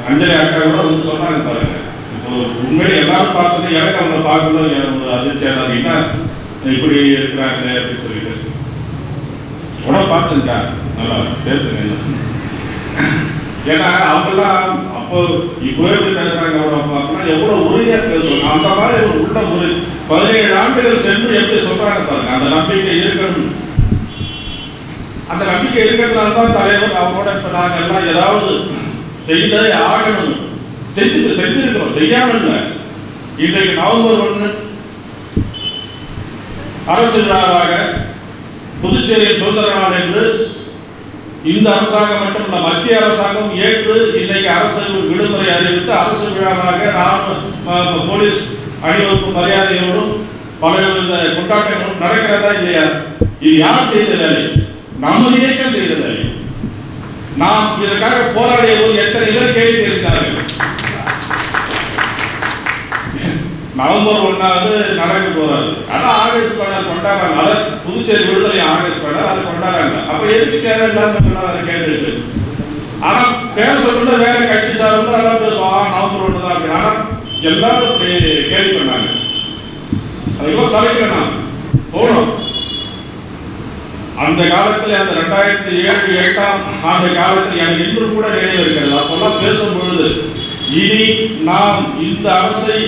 அஞ்சலி அக்கா கூட வந்து சொன்னாங்க பாருங்க, இப்போ உண்மையிலே எல்லாரும் பார்த்துட்டு எனக்கு அவங்களை பார்க்கணும் ஒரு அதிர்ச்சியாக என்ன இப்படி இருக்கிறாங்க அப்படின்னு சொல்லிட்டு உடனே பார்த்துருக்கா நல்லா பேசுங்க. ஏன்னா அவங்கெல்லாம் அப்போ இப்போ எப்படி பேசுறாங்க பார்த்தோம்னா எவ்வளோ உறுதியாக பேசுவாங்க. அந்த மாதிரி ஒரு உள்ள ஒரு 17 ஆண்டுகள் சென்று எப்படி சொல்றாங்க பாருங்க. அந்த நம்பிக்கை இருக்கணும். அந்த நம்பிக்கை இருக்கிறதுனால தான் தலைவர் அவரோட இப்போ நாங்கள் எல்லாம் ஏதாவது செய்தே ஆகணும், செஞ்சிருக்கிறோம், செய்யாமல் இல்லை. இன்றைக்கு நவம்பர் 1 அரசு விழாவாக புதுச்சேரியில் சுதந்திர நாள் என்று இந்த அரசாங்கம் மட்டுமல்ல மத்திய அரசாங்கம் ஏற்று இன்னைக்கு அரசு விடுமுறை அறிவித்து அரசு விழாவாக போலீஸ் அணிவகுப்பு மரியாதையோடும் பல கொண்டாட்டங்களும் நடக்கிறதா இல்லையா? இது யார் செய்த வேலை? நமது இயக்கம் செய்த வேலை. நாம் இதற்காக போராடிய போது எத்தனை பேர் கேள்வி பேசினார்கள். நவம்பர் 1 நடக்க போறாரு. ஆனால் ஆகஸ்ட் 12 கொண்டாடுறாங்க. அதை புதுச்சேரி விடுதலை ஆகஸ்ட் 12 அதை கொண்டாடுறாங்க. அப்ப எதுக்கு தேவையில்லாத கேள்வி? ஆனா பேசக்குள்ள வேற கட்சி சார்பில் எல்லாம் பேசுவோம் நவம்பர் 1 தான். ஆனா எல்லாரும் கேள்வி பண்ணாங்க. அதுக்கெல்லாம் சமைக்கல நாம் போனோம். அந்த காலத்தில் அந்த 2007-8 ஆண்டு காலத்தில் எனக்கு இன்று கூட நினைவு இருக்கிறது. அப்பெல்லாம் பேசும்பொழுது இனி நாம் இந்த அரசை,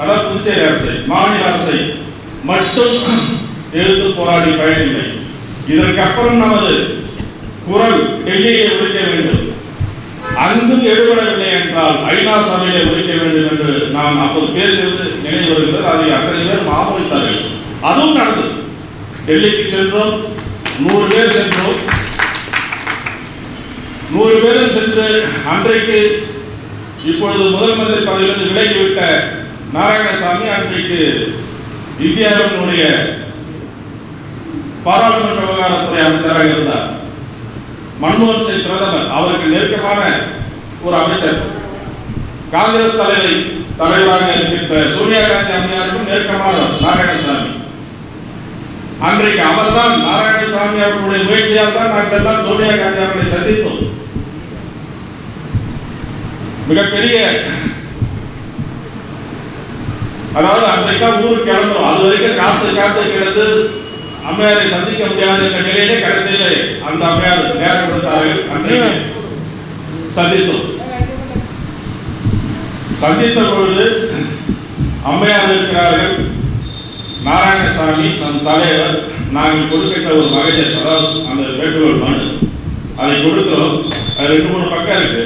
அதாவது புதுச்சேரி அரசை, மாநில அரசை மட்டும் எதிர்த்து போராடி பயனில்லை. இதற்கப்புறம் நமது குரல் டெல்லியை ஒழிக்க வேண்டும். அங்கும் எடுபடவில்லை என்றால் ஐநா சபையிலே ஒழிக்க வேண்டும் என்று நான் அப்போது பேசியது நினைவு வருகிறது. அதை அத்தனை பேர் ஆமோதித்தார்கள். அதுவும் நடந்தது. டெல்லிக்கு சென்றோம், 100 பேர் சென்றோம். 100 பேரும் சென்று அன்றைக்கு இப்பொழுது முதல் மந்திரி பதவியிலிருந்து விலகிவிட்ட நாராயணசாமி அன்றைக்கு இந்தியாவினுடைய பாராளுமன்ற விவகாரத்துறை அமைச்சராக இருந்தார். மன்மோகன் சிங் பிரதமர், அவருக்கு நெருக்கமான ஒரு அமைச்சர். காங்கிரஸ் தலைவராக இருக்கின்ற சோனியா காந்தி அம்மையாருக்கும் நெருக்கமான நாராயணசாமி. அன்றைக்கு அவர்தான், நாராயணசாமி அவர்களுடைய முயற்சியால் தான் நாங்கள் எல்லாம் சோனியா காந்தி அவர்களை சந்தித்தோம். மிகப்பெரிய, அதாவது அன்றைக்கெல்லாம் ஊருக்கு கிளம்புறோம், அது வரைக்கும் காத்து கிடந்து அம்மையாரை சந்திக்க முடியாத என்ற நிலையிலே கடைசியில் அந்த அம்மையார் நேரம் கொடுத்தார்கள். அன்றைக்கு சந்தித்த பொழுது அம்மையார் இருக்கிறார்கள், நாராயணசாமி நம் தலைவர், நாங்கள் கொடுக்கின்ற ஒரு மகஜர், அதாவது அந்த வேண்டுகோள் மனு அதை கொடுக்கிறோம். அது 2-3 பக்கம் இருக்கு.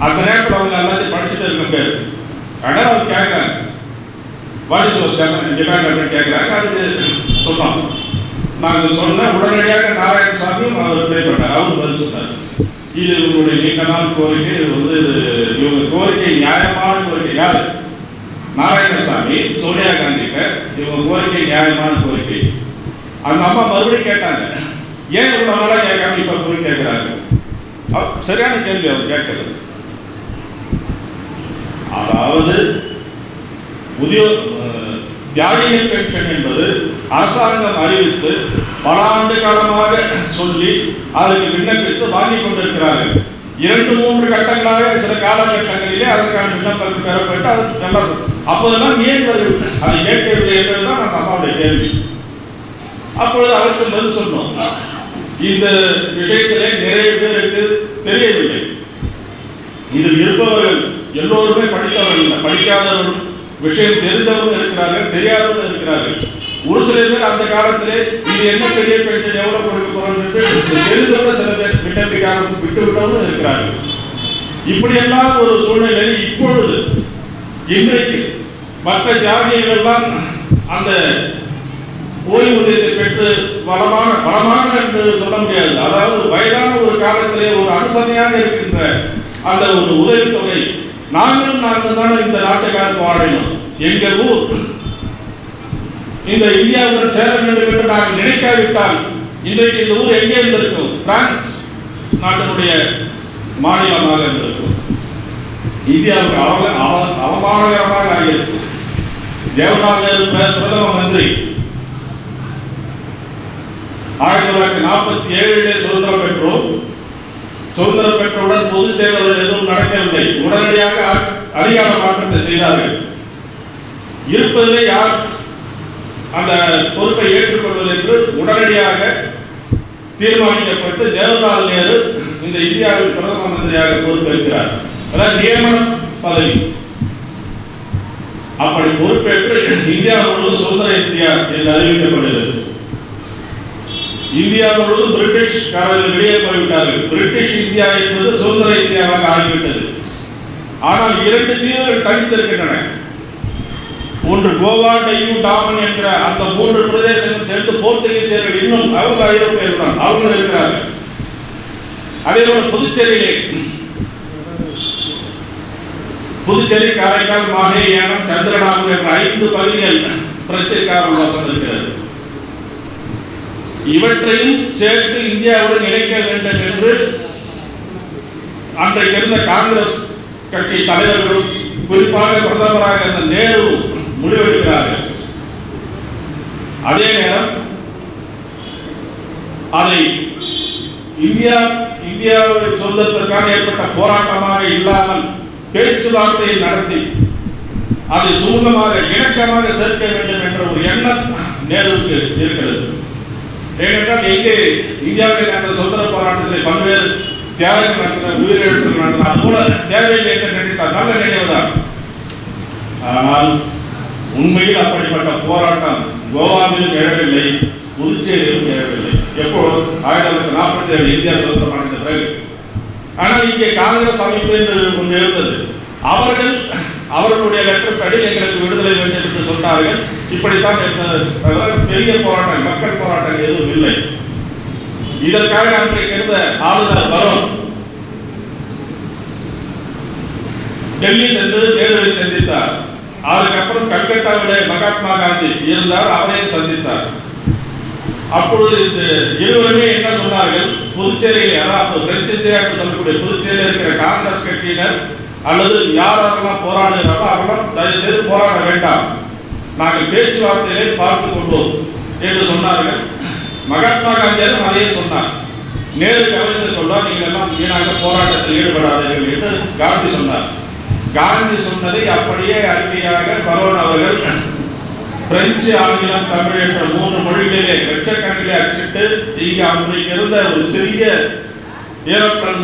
அந்த நேரத்தில் அவங்க எல்லாத்தையும் படிச்சுட்டு இருக்க பேர். ஆனால் அவங்க கேட்குறாங்க, வாரிசு கேட்குறாங்க. அதுக்கு சொன்னோம். நாங்கள் சொன்ன உடனடியாக நாராயணசாமியும் அவர் ப்ளே பண்ணார். அவர் பதில் சொன்னார், இது இவங்களுடைய நீண்ட நாள் கோரிக்கை, இவங்க கோரிக்கை நியாயமான கோரிக்கை. யார்? நாராயணசாமி சோனியா காந்திகிட்ட இவங்க கோரிக்கை நியாயமான கோரிக்கை. அந்த அம்மா மறுபடியும் கேட்டாங்க, ஏன் இவ்வளோ நாளாக கேட்காம இப்போ போய் கேட்குறாங்க? சரியான கேள்வி அவர் கேட்கறது. அதாவது தியாகிகள் பென்ஷன் என்பது அரசாங்கம் அறிவித்து பல ஆண்டு காலமாக சொல்லி அதற்கு விண்ணப்பித்து வாங்கி கொண்டிருக்கிறார்கள். 2-3 கட்டங்களாக சில காலகட்டங்களிலே அதற்கான விண்ணப்பங்கள் பெறப்பட்டு அது நல்லா அப்போதெல்லாம் ஏன் அதை கேட்கவில்லை என்பதுதான் அந்த அம்மாவுடைய கேள்வி. அப்பொழுது அதற்கு பதில் சொன்னோம், இந்த விஷயத்திலே நிறைய பேருக்கு தெரியவில்லை. இதில் இருப்பவர்கள் எல்லோருமே படித்தவர்கள், படிக்காதவர்களும் விஷயம் தெரிந்தவர்களும் இருக்கிறார்கள், தெரியாதவர்களும் இருக்கிறார்கள். ஒரு சில பேர் அந்த காலத்திலே இது என்ன பெரிய பென்ஷன் எவ்வளவு கொடுக்க போறோம் என்று தெரிந்தவங்க சில பேர் விண்ணப்பிக்காமல் விட்டுவிட்டவர்களும் இருக்கிறார்கள். இப்படியெல்லாம் ஒரு சூழ்நிலையில் இப்பொழுது இன்றைக்கு மற்ற ஜாதிகள் எல்லாம் அந்த ஓய்வூதியத்தை பெற்று வளமான என்று சொல்ல முடியாது. அதாவது வயதான ஒரு காலத்திலே ஒரு அனுசரணையாக இருக்கின்ற அந்த ஒரு உதவித்தொகை நாங்களும் தானே இந்த நாட்டுக்காக வாழணும். எங்கள் ஊர் இந்த இந்தியாவுடன் சேர வேண்டும் என்று நாங்கள் நினைக்காவிட்டால் இன்றைக்கு இந்த ஊர் எங்கே இருந்திருக்கும்? பிரான்ஸ் நாட்டினுடைய மாநிலமாக இருந்திருக்கும். இந்தியாவுக்கு அவமானகரமாக ஆகியிருக்கும். ஜவஹர்லால் நேரு பிரதம மந்திரி 1947 சுதந்திரம் பெற்றோம். சுதந்திரம் பெற்றவுடன் பொதுத் தேர்தல் எதுவும் நடக்கவில்லை. உடனடியாக அதிகார மாற்றத்தை செய்தார்கள். இருப்பதிலே யார் அந்த பொறுப்பை ஏற்றுக்கொள்வது என்று உடனடியாக தீர்மானிக்கப்பட்டு ஜவஹர்லால் நேரு இந்த இந்தியாவின் பிரதம மந்திரியாக பொறுப்பேற்கிறார். அதாவது நியமன பதவி. அப்படி பொறுப்பேற்று இந்தியா முழுவதும் சுதந்திர இந்தியா என்று அறிவிக்கப்படுகிறது. இந்தியா முழுவதும் பிரிட்டிஷ்காரர்கள் வெளியே போய்விட்டார்கள். பிரிட்டிஷ் இந்தியா என்பது சுதந்திர இந்தியாவாக ஆகிவிட்டது. ஆனால் 2 தீவுகள் தனித்திருக்கின்றன. ஒன்று கோவா, டையூ, டாமன் என்கிற அந்த 3 பிரதேசங்கள் சேர்ந்து போர்த்துகீசியர்கள் இன்னும் அவங்க ஐரோப்பியர்கள் தான், அவங்க இருக்கிறார்கள். அதே போல புதுச்சேரி, காரைக்கால், மாஹே, ஏனம், சந்திரநாகம் என்ற 5 பகுதிகள் பிரச்சனைக்காரர்கள் வசம் இருக்கிறது. இவற்றையும் சேர்த்து இந்தியாவுடன் இணைக்க வேண்டும் என்று அன்றைக்கு இருந்த காங்கிரஸ் கட்சி தலைவர்களும் குறிப்பாக பிரதமராக இருந்த நேரு முடிவெடுக்கிறார்கள். அதே நேரம் அதை இந்தியாவை சொந்தத்திற்காக ஏற்பட்ட போராட்டமாக இல்லாமல் பேச்சுவார்த்தையை நடத்தி அதை சுமூகமாக இணக்கமாக சேர்க்க வேண்டும் என்ற ஒரு எண்ணம் நேருவுக்கு இருக்கிறது. ஏனென்றால் எங்கே இந்தியாவில் நடந்த சுதந்திர போராட்டத்தில் பல்வேறு தியாகங்கள் நடந்த உயிரிழப்புகள் நடந்த அதுபோல தேவையில்லை என்று நினைத்தார். நல்ல நினைவுதான். ஆனால் உண்மையில் அப்படிப்பட்ட போராட்டம் கோவாவிலும் எழவில்லை, புதுச்சேரியிலும் எழவில்லை. எப்போ 1947 இந்தியா சுதந்திரம் அடைந்த பிறகு. ஆனால் இங்கே காங்கிரஸ் அமைப்பு என்று ஒன்று இருந்தது. அவர்களுடைய லெட்டர் படி எங்களுக்கு விடுதலை வேண்டும் என்று சொன்னார்கள். இப்படித்தான் பெரிய போராட்டம், மக்கள் போராட்டம் எதுவும் இல்லை. இதற்காக அன்றைக்கு இருந்த ஆளுநர் பரோன் டெல்லி சென்று நேருவை சந்தித்தார். அதுக்கப்புறம் கல்கட்டாவில் மகாத்மா காந்தி இருந்தார், அவரையும் சந்தித்தார். அப்பொழுது இந்த இருவருமே என்ன சொன்னார்கள்? புதுச்சேரியில், அதாவது பிரெஞ்சு இந்தியா என்று சொல்லக்கூடிய புதுச்சேரியில் இருக்கிற காங்கிரஸ் கட்சியினர் அல்லது யாரெல்லாம் போராடுகிறாரோ அவர்களும் தயவுசெய்து போராட வேண்டாம், நாங்கள் பேச்சுவார்த்தையிலே பார்த்து கொண்டோம் என்று சொன்னார்கள். மகாத்மா காந்தியாரும் அதையே சொன்னார். நேரு கவனித்துக் கொள்வார், நீங்கள் எல்லாம் வீணாக போராட்டத்தில் ஈடுபடாதீர்கள் என்று காந்தி சொன்னார். காந்தி சொன்னதை அப்படியே அறிக்கையாக பரோன் அவர்கள் பிரெஞ்சு, ஆங்கிலம், தமிழ் என்ற 3 மொழிகளிலே லட்சக்கணக்கிலே அச்சிட்டு இங்கே அன்றைக்கு இருந்த ஒரு சிறிய ஏரோப்ளேன்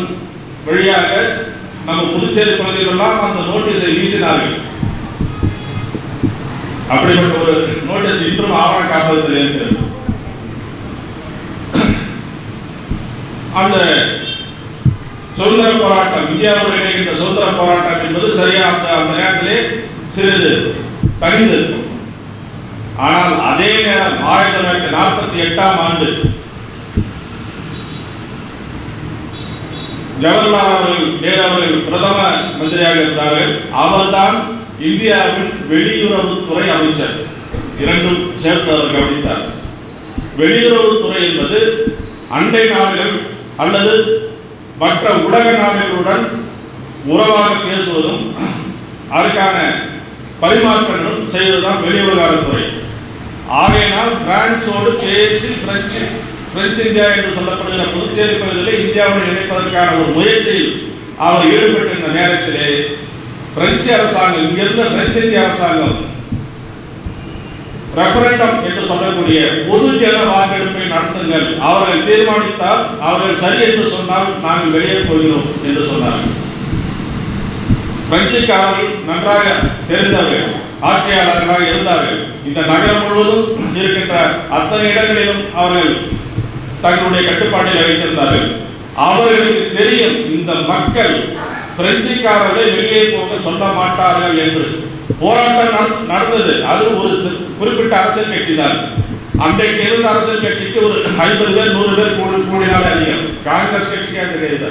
வழியாக நம்ம புதுச்சேரி பகுதிகளெல்லாம் அந்த நோட்டீஸை வீசினார்கள். அப்படிப்பட்ட ஒரு நோட்டீஸ் இன்றும் ஆவண காப்பகத்தில் இருக்கிறது. அந்த சுதந்திர போராட்டம், இந்தியாவுடைய இணைகின்ற சுதந்திர போராட்டம் என்பது சரியா அந்த நேரத்திலே சிறிது தனிந்திருக்கும். ஆனால் அதே நேரம் 1948ஆம் ஆண்டு ஜவஹர்லால் அவர்கள், நேரு அவர்கள் பிரதம மந்திரியாக இருந்தார்கள். அவர்தான் இந்தியாவின் வெளியுறவுத்துறை அமைச்சர். இரண்டும் சேர்த்து அவர் கவனித்தார். வெளியுறவுத்துறை என்பது அண்டை நாடுகள் அல்லது மற்ற உலக நாடுகளுடன் உறவாக பேசுவதும் அதற்கான பரிமாற்றங்களும் செய்வதுதான் வெளிவிவகாரத்துறை. ஆகையினால் பிரான்சோடு பேசி பிரெஞ்சு இந்தியா என்று சொல்லப்படுகிற புதுச்சேரி பகுதியில் இந்தியாவுடன் இணைப்பதற்கான ஒரு முயற்சியில் அவர் ஈடுபட்டிருந்த நேரத்திலே பிரெஞ்சு அரசாங்கம், இங்கிருந்த பிரெஞ்சு இந்திய அரசாங்கம் ரெஃபரண்டம் என்று சொல்லக்கூடிய பொது ஜன வாக்கெடுப்பை நடத்துங்கள், அவர்கள் தீர்மானித்தால், அவர்கள் சரி என்று சொன்னால் நாங்கள் வெளியே போகிறோம் என்று சொன்னார்கள். பிரெஞ்சுக்காரர்கள் நன்றாக தெரிந்தவர்கள், ஆட்சியாளர்களாக இருந்தார்கள். இந்த நகரம் முழுவதும் இருக்கின்ற அத்தனை இடங்களிலும் அவர்கள் தங்களுடைய கட்டுப்பாட்டில் வைத்திருந்தார்கள். அவர்களுக்கு தெரியும் இந்த மக்கள் பிரெஞ்சுக்காரர்களை வெளியே போக சொல்ல மாட்டார்கள் என்று. போராட்டம் நடந்தது. அது ஒரு குறிப்பிட்ட அரசியல் கட்சி தான். அன்றைக்கு இருந்த அரசியல் கட்சிக்கு ஒரு 50 பேர் 100 பேர் கூடினாலே அதிகம். காங்கிரஸ் கட்சிக்கு அது கிடையாது.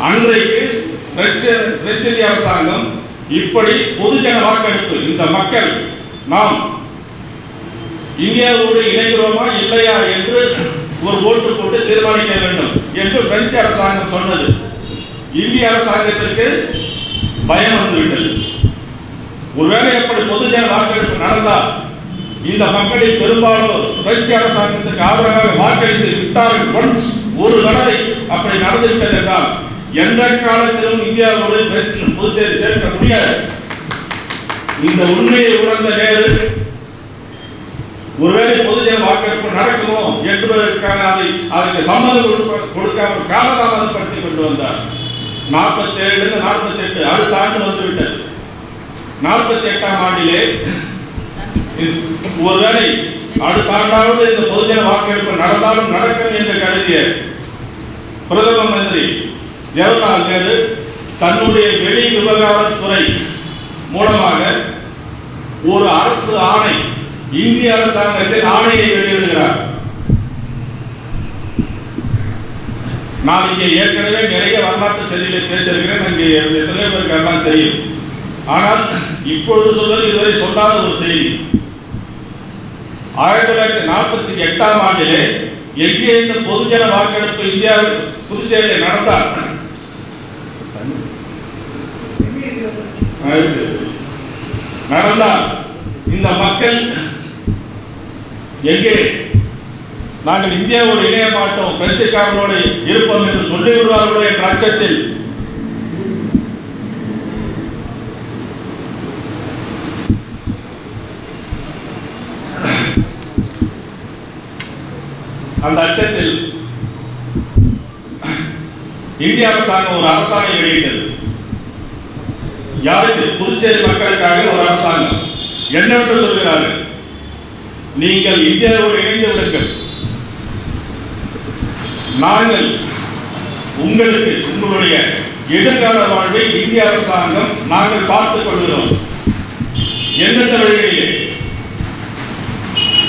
அன்றைக்கு பிரெஞ்சு இந்திய அரசாங்கம் இப்படி பொதுஜன வாக்கெடுப்பு, இந்த மக்கள் நாம் இந்தியாவோடு இணைகிறோமா இல்லையா என்று ஒரு ஓட்டு போட்டு தீர்மானிக்க வேண்டும் என்று பிரெஞ்சு அரசாங்கம் சொன்னது. இந்திய அரசாங்கத்திற்கு பயம் வந்துவிட்டது. ஒருவேளை அப்படி பொதுஜன வாக்கெடுப்பு நடந்தால் இந்த மக்களில் பெரும்பாலும் பிரெஞ்சு அரசாங்கத்திற்கு ஆதரவாக வாக்களித்து விட்டார்கள். ஒன்ஸ் ஒரு தடவை அப்படி நடந்துவிட்டது என்றால் எந்த காலத்திலும் இந்தியாவோடு புதுச்சேரி சேர்க்க முடியாது. இந்த உண்மையை உணர்ந்த நேரு ஒருவேளை பொதுஜன வாக்கெடுப்பு நடக்குமோ என்பதற்காக அதற்கு சம்மதம் கொடுக்காமல் காலதாமதப்படுத்தி கொண்டு வந்தார். 47 48 அடுத்த ஆண்டு வந்துவிட்டது. 48ஆம் ஆண்டிலே ஒருவேளை அடுத்த ஆண்டாவது இந்த பொதுஜன வாக்கெடுப்பு நடந்தாலும் நடக்கும் என்று கருதிய பிரதம மந்திரி ஜவஹர்லால் நேரு தன்னுடைய வெளி விவகாரத்துறை மூலமாக ஒரு அரசு ஆணை, இந்திய அரசாங்கத்தின் ஆணையை வெளியிடுகிறார். நான் இங்கே ஏற்கனவே நிறைய வரலாற்று செய்திகளை பேசியிருக்கிறேன். அங்கே எத்தனை பேருக்கு எல்லாம் தெரியும். ஆனால் இப்பொழுது சொல்வது இதுவரை சொல்லாத ஒரு செய்தி. 1948ஆம் ஆண்டிலே எங்கே இந்த பொதுஜன வாக்கெடுப்பு இந்தியாவில் புதுச்சேரியில் நடந்தால் இந்த மக்கள் எங்கே நாங்கள் இந்தியாவோடு இணைய மாட்டோம், பிரெஞ்சுக்காரர்களோடு இருப்போம் என்று சொல்லிவிடுவார்களோ என்ற அச்சத்தில் அந்த அச்சத்தில் இந்திய அரசாங்கம் ஒரு அரசாணை வெளியிட்டது. யாருக்கு? புதுச்சேரி மக்களுக்காக ஒரு அரசாங்கம். என்னவென்று சொல்கிறார்கள், நீங்கள் இந்தியாவோடு இணைந்து விடுங்கள், நாங்கள் உங்களுக்கு உங்களுடைய எதிர்கால வாழ்வை இந்திய அரசாங்கம் நாங்கள் பார்த்துக் கொள்கிறோம். எந்தெந்த வழிகளிலே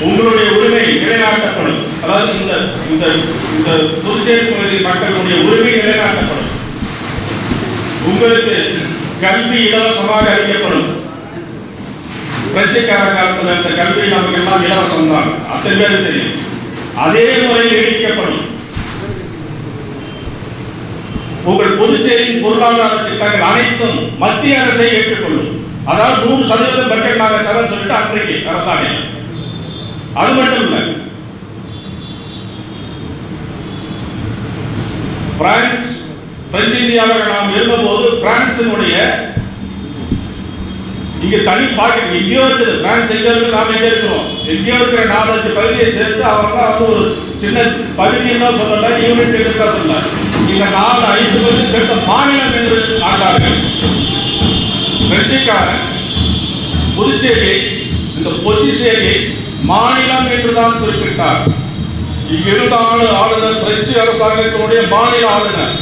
உங்களுடைய உரிமை நிலைநாட்டப்படும், அதாவது இந்த இந்த இந்த புதுச்சேரி பகுதி மக்களுடைய உரிமை நிலைநாட்டப்படும். உங்களுக்கு கல்வி இலவசமாக அளிக்கப்படும். பிரெஞ்சுக்கார காலத்தில் இந்த கல்வி நமக்கு எல்லாம் இலவசம் தான், அத்தனை பேருக்கு தெரியும். அதே முறையில் நீடிக்கப்படும். உங்கள் புதுச்சேரியின் பொருளாதார திட்டங்கள் அனைத்தும் மத்திய அரசை ஏற்றுக்கொள்ளும். அதாவது 100% பட்ஜெட் நாங்கள் தரேன்னு சொல்லிட்டு அன்றைக்கு அரசாணை. அது மட்டும் இல்லை, பிரெஞ்சு இந்தியாவில் நாம் இருந்தபோது பிரான்சினுடைய இங்க தனி பாக்கெட் எங்கேயோ இருக்குது. பிரான்ஸ் எங்க இருக்கு, நாம் எங்க இருக்கிறோம், எங்கேயோ இருக்கிற 4-5 பகுதியை சேர்த்து அவங்களாம் ஒரு சின்ன பகுதின்னு தான் சொல்லல, யூனிட் தான் சொல்லல. இந்த 4-5 பகுதி சேர்த்த மாநிலம் என்று ஆண்டார்கள். பிரெஞ்சுக்காரன் புதுச்சேரியை, இந்த பொத்திச்சேரியை மாநிலம் என்றுதான் குறிப்பிட்டார். இங்கிருந்த ஆளுநர் பிரெஞ்சு அரசாங்கத்தினுடைய மாநில ஆளுநர்.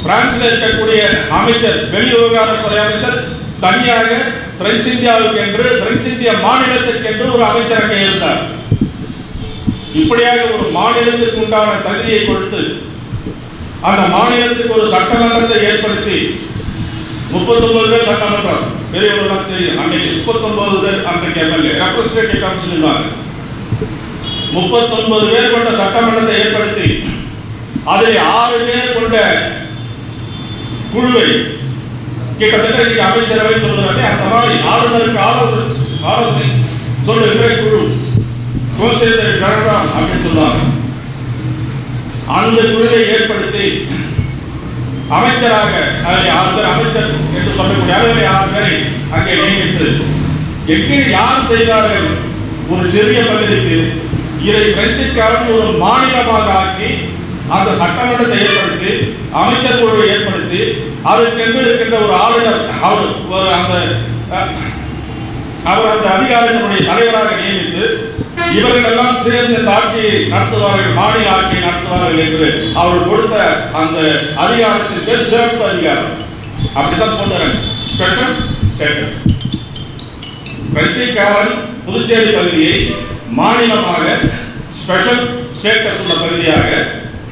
பிரான்சில் இருக்கக்கூடிய அமைச்சர், வெளிவிவகாரத்துறை அமைச்சர் தனியாக பிரெஞ்சு இந்தியாவுக்கு என்று, பிரெஞ்சு இந்திய மாநிலத்திற்கு என்று ஒரு அமைச்சர் அங்கே இருந்தார். இப்படியாக ஒரு மாநிலத்திற்கு உண்டான தகுதியை கொடுத்து அந்த மாநிலத்துக்கு ஒரு சட்டமன்றத்தை ஏற்படுத்தி 39 பேர் சட்டமன்றம், பெரியவர்களுக்கு தெரியும், அன்றைக்கு 39 பேர் அன்றைக்கு எம்எல்ஏ ரெப்ரஸன்டேட்டிவ் கவுன்சில் 39 பேர் கொண்ட சட்டமன்றத்தை ஏற்படுத்தி அதில் 6 பேர் கொண்ட குழுவை கிட்டத்தட்ட இன்னைக்கு அமைச்சரவை சொல்லுறாங்க. அந்த மாதிரி ஆளுநருக்கு ஆலோசனை சொல்லுகிற குழு அப்படின்னு சொல்லுவாங்க. அந்த குழுவை ஏற்படுத்தி அமைச்சராக அதில் 6 பேர் அமைச்சர் என்று சொல்லக்கூடிய அளவில் 6 பேரை அங்கே நியமித்து எங்கே யார் செய்வார்கள் ஒரு சிறிய பகுதிக்கு இதை பிரெஞ்சுக்காரன் ஒரு மாநிலமாக ஆக்கி அந்த சட்டமன்றத்தை ஏற்படுத்தி அமைச்சர் குழுவை ஏற்படுத்தி அதற்கென்று இருக்கின்ற ஒரு ஆளுநர் அவர் அந்த அதிகாரத்தினுடைய தலைவராக நியமித்து இவர்கள் எல்லாம் சேர்ந்து இந்த ஆட்சியை நடத்துவார்கள், மாநில ஆட்சியை நடத்துவார்கள் என்று அவர் கொடுத்த அந்த அதிகாரத்தின் பேர் சிறப்பு அதிகாரம். அப்படித்தான் கொண்டு ஸ்பெஷல் ஸ்டேட்டஸ். பிரெஞ்சுக்காரன் புதுச்சேரி பகுதியை மாநிலமாக ஸ்பெஷல் ஸ்டேட்டஸ் உள்ள பகுதியாக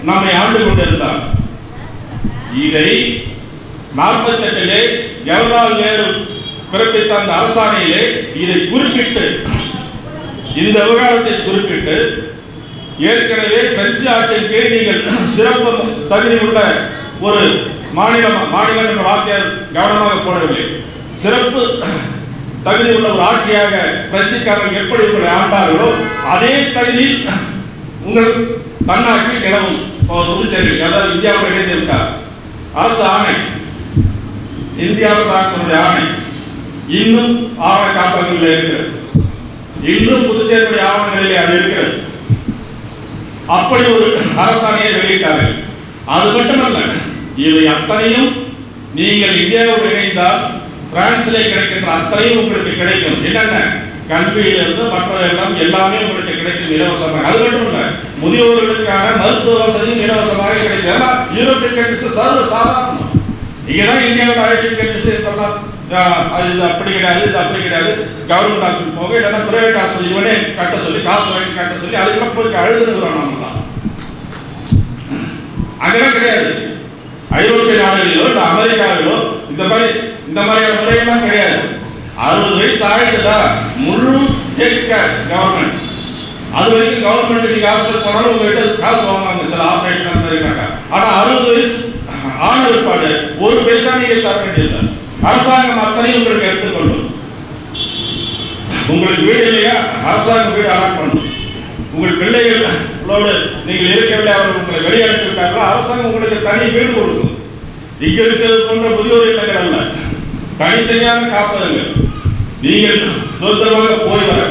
நம்மை ஆண்டு கொண்டிருந்தார். இதை 48 ஜவஹர்லால் நேரு பிறப்பித்த அந்த அரசாணையிலே இதை குறிப்பிட்டு, இந்த விவகாரத்தை குறிப்பிட்டு, ஏற்கனவே பிரெஞ்சு ஆட்சியின் கீழ் நீங்கள் சிறப்பு தகுதி உள்ள ஒரு மாநிலம் என்ற வார்த்தையால் கவனமாக போடவில்லை, சிறப்பு தகுதி உள்ள ஒரு ஆட்சியாக பிரெஞ்சுக்காரர்கள் எப்படி உங்களை ஆண்டார்களோ அதே தகுதியில் உங்கள் தன்னாட்சி நிலவும் புதுச்சேரி, அதாவது இந்தியாவோடு இணைந்து விட்டார். அரசு ஆணை, இந்திய அரசாங்கத்தினுடைய ஆணை இன்னும் ஆவண காப்பகங்களில் இருக்கிறது. இன்றும் புதுச்சேரியுடைய ஆவணங்களிலே அது இருக்கிறது. அப்படி ஒரு அரசாணையை வெளியிட்டார்கள். அது மட்டுமல்ல, இவை அத்தனையும் நீங்கள் இந்தியாவோடு இணைந்தால் பிரான்சிலே கிடைக்கின்ற அத்தனையும் உங்களுக்கு கிடைக்கும். என்னென்ன கல்வியிலிருந்து மற்றவெல்லாம் எல்லாமே உங்களுக்கு கிடைக்கும் இலவசமாக. அது மட்டும் இல்லை, முதியோர்களுக்கான மருத்துவ வசதியும் இலவசமாக கிடைக்கும். ஏன்னா யூரோப்பியன் கண்ட்ரிஸ் சர்வ சாதாரணம். இங்கதான் இந்தியாவோட ஐசியன் கண்ட்ரிஸ் இருக்கலாம், இது அப்படி கிடையாது, இது அப்படி கிடையாது. கவர்மெண்ட் ஹாஸ்பிட்டல் போக, இல்லைன்னா பிரைவேட் ஹாஸ்பிட்டல் இவனே கட்ட சொல்லி, காசு வாங்கி கட்ட சொல்லி அதுக்கெல்லாம் போய் அழுதுகிறோம். நாம தான் அங்கெல்லாம் கிடையாது. ஐரோப்பிய நாடுகளிலோ இல்லை அமெரிக்காவிலோ இந்த மாதிரியான முறையெல்லாம் கிடையாது. 60 வயசு ஆகிட்டுதா முழு கவர்மெண்ட். அது வரைக்கும் கவர்மெண்ட் நீங்க ஹாஸ்பிட்டல் போனாலும் உங்ககிட்ட காசு வாங்குவாங்க சில ஆபரேஷன் அந்த மாதிரி இருக்காங்க. ஆனா 60 வயசு ஆன ஏற்பாடு ஒரு பைசா நீங்க தர வேண்டியதில்லை. அரசாங்கம் அத்தனையும் உங்களுக்கு எடுத்துக்கொள்ளும். உங்களுக்கு வீடு இல்லையா, அரசாங்கம் வீடு அலாட் பண்ணும். உங்கள் பிள்ளைகளோடு நீங்கள் இருக்கவில்லை, அவர்கள் உங்களை வெளியெடுத்து விட்டார்கள், அரசாங்கம் உங்களுக்கு தனி வீடு கொடுக்கும். இங்க இருக்கிறது போன்ற முதியோர் இல்லங்கள் அல்ல, தனித்தனியான காப்பகங்கள். நீங்கள் சொந்தமாக போய் வர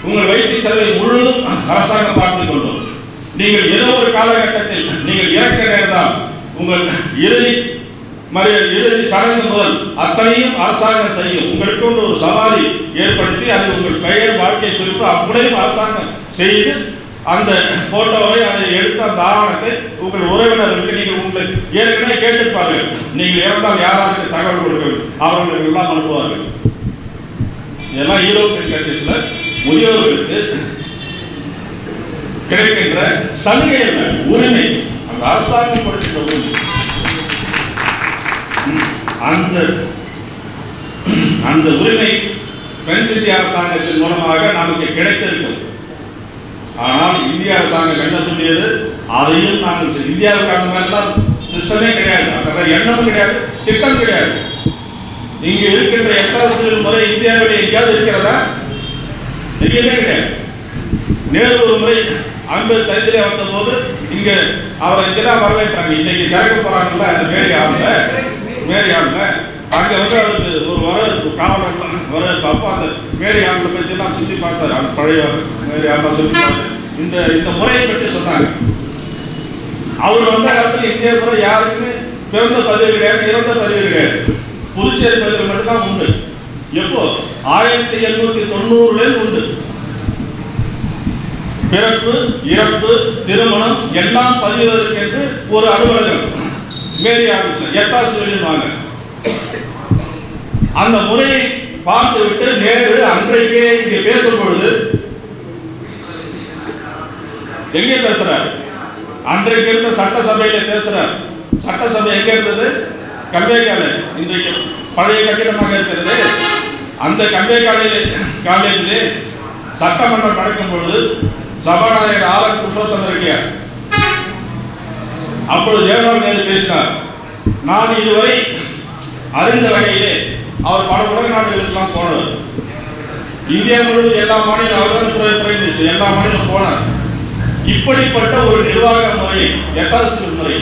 உங்கள் வைத்திய செலவை முழுவதும் அரசாங்கம் பார்த்துக் கொள்ளும். நீங்கள் ஏதோ ஒரு காலகட்டத்தில் நீங்கள் இறக்க நேர்ந்தால் உங்கள் இறுதி சடங்கு முதல் அத்தனையும் அரசாங்கம் செய்யும். உங்களுக்கு ஒரு சவாரி ஏற்படுத்தி அது உங்கள் பெயர், வாழ்க்கை குறிப்பு அப்படியும் அரசாங்கம் செய்து அந்த போட்டோவை அதை எடுத்து அந்த ஆவணத்தை உங்கள் உறவினர்களுக்கு நீங்கள் உங்களுக்கு ஏற்கனவே கேட்டிருப்பார்கள். நீங்கள் இறந்தால் யாராருக்கு தகவல் கொடுக்க அவர்களுக்கு எல்லாம் அனுப்புவார்கள். இதெல்லாம் யூரோப்பியன் கண்ட்ரீஸ்ல முதியோர்களுக்கு கிடைக்கின்ற சலுகை அல்ல, உரிமை. அந்த அரசாங்கம் கொடுக்கின்ற உரிமை. அந்த உரிமை பிரெஞ்சு இந்திய அரசாங்கத்தின் மூலமாக நமக்கு கிடைத்திருக்கும். ஆனால் இந்திய அரசாங்கம் என்ன சொல்லியது, அதையும் நாங்கள் இந்தியாவுக்கு அந்த மாதிரிலாம் சிஸ்டமே கிடையாது, அந்த எண்ணமும் கிடையாது, திட்டம் கிடையாது. இங்க இருக்கின்ற எத்தரசியல் முறை இந்தியாவில் எங்கேயாவது இருக்கிறதா? எங்கேயுமே கிடையாது. நேரு ஒரு முறை அந்த டைத்திலே வந்தபோது இங்கே அவரை இங்கேதான் வரவேற்றாங்க. இன்னைக்கு திறக்க போகிறாங்கல்ல அந்த மேரி ஆளில் அங்கே வந்து அவருக்கு ஒரு வரவேற்பு காவலர் வரவேற்பு. அப்போ அந்த மேரி ஆளில் பற்றிலாம் சுற்றி பார்த்தாரு. அந்த பழைய மேரி ஆளெலாம் சுற்றி பார்த்தாரு. இந்த முறையை பற்றி சொன்னாங்க. அவர் வந்த காலத்தில் இந்திய முறை யாருக்குன்னு பிறந்த பதிவு கிடையாது, இறந்த பதிவு கிடையாது. புதுச்சேரி பதிவு மட்டும்தான் உண்டு. எப்போ 1790 உண்டு. பிறப்பு, இறப்பு, திருமணம் எல்லாம் பதிவதற்கென்று ஒரு அலுவலகம் மேரி ஆபீஸ்ல எத்தாசுவலின் வாங்க. அந்த முறையை பார்த்து விட்டு நேரு அன்றைக்கே இங்கே பேசும் பொழுது எங்கே பேசுறார்? அன்றைக்கு இருந்த சட்டசபையில பேசுறார். சட்டசபை எங்க இருந்தது? கம்பேகாலை, இன்றைக்கு பழைய கட்டிடமாக இருக்கிறது. அந்த காலேஜிலே சட்டமன்றம் நடக்கும் பொழுது சபாநாயகர் ஆர் புருஷோத்தம் இருக்கார். அப்பொழுது ஜவஹர்லால் நேரு பேசினார். நான் இதுவரை அறிந்த வகையிலே அவர் பல உலக நாடுகளுக்கெல்லாம் போனவர். இந்தியா முழுவதும் எல்லா மாநிலம் அவர்தான் பிரைம் மினிஸ்டர், எல்லா மாநிலம் போனார். இப்படிப்பட்ட ஒரு நிர்வாக முறை எத்தாசுவல் முறை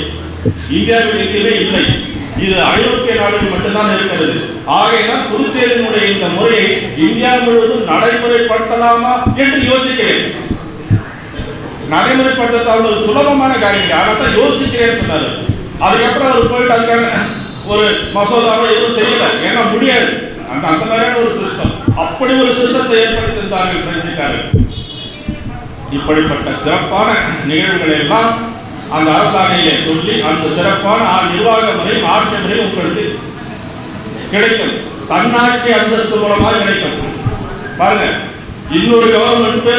இந்தியாவில் எங்கேயுமே இல்லை. இது ஐரோப்பிய நாடுகள் மட்டும்தான் இருக்கிறது. ஆகையினால் புதுச்சேரியினுடைய இந்த முறையை இந்தியா முழுவதும் நடைமுறைப்படுத்தலாமா என்று யோசிக்கிறேன். நடைமுறைப்படுத்த அவ்வளவு சுலபமான காரியம், அதான் யோசிக்கிறேன்னு சொன்னார். அதுக்கப்புறம் அவர் போயிட்டு அதுக்கான ஒரு மசோதாவை எதுவும் செய்யல, ஏன்னா முடியாது. அந்த மாதிரியான ஒரு சிஸ்டம், அப்படி ஒரு சிஸ்டத்தை ஏற்படுத்தியிருந்தார்கள் பிரெஞ்சுக்காரர்கள். இப்படிப்பட்ட சிறப்பான நிகழ்வுகளை எல்லாம் அந்த அரசாணையிலே சொல்லி அந்த சிறப்பான நிர்வாக முறையும் ஆட்சி முறையும் உங்களுக்கு கிடைக்கும். தன்னாட்சி அந்தஸ்து மூலமாக கிடைக்கும். பாருங்க, இன்னொரு கவர்மெண்ட்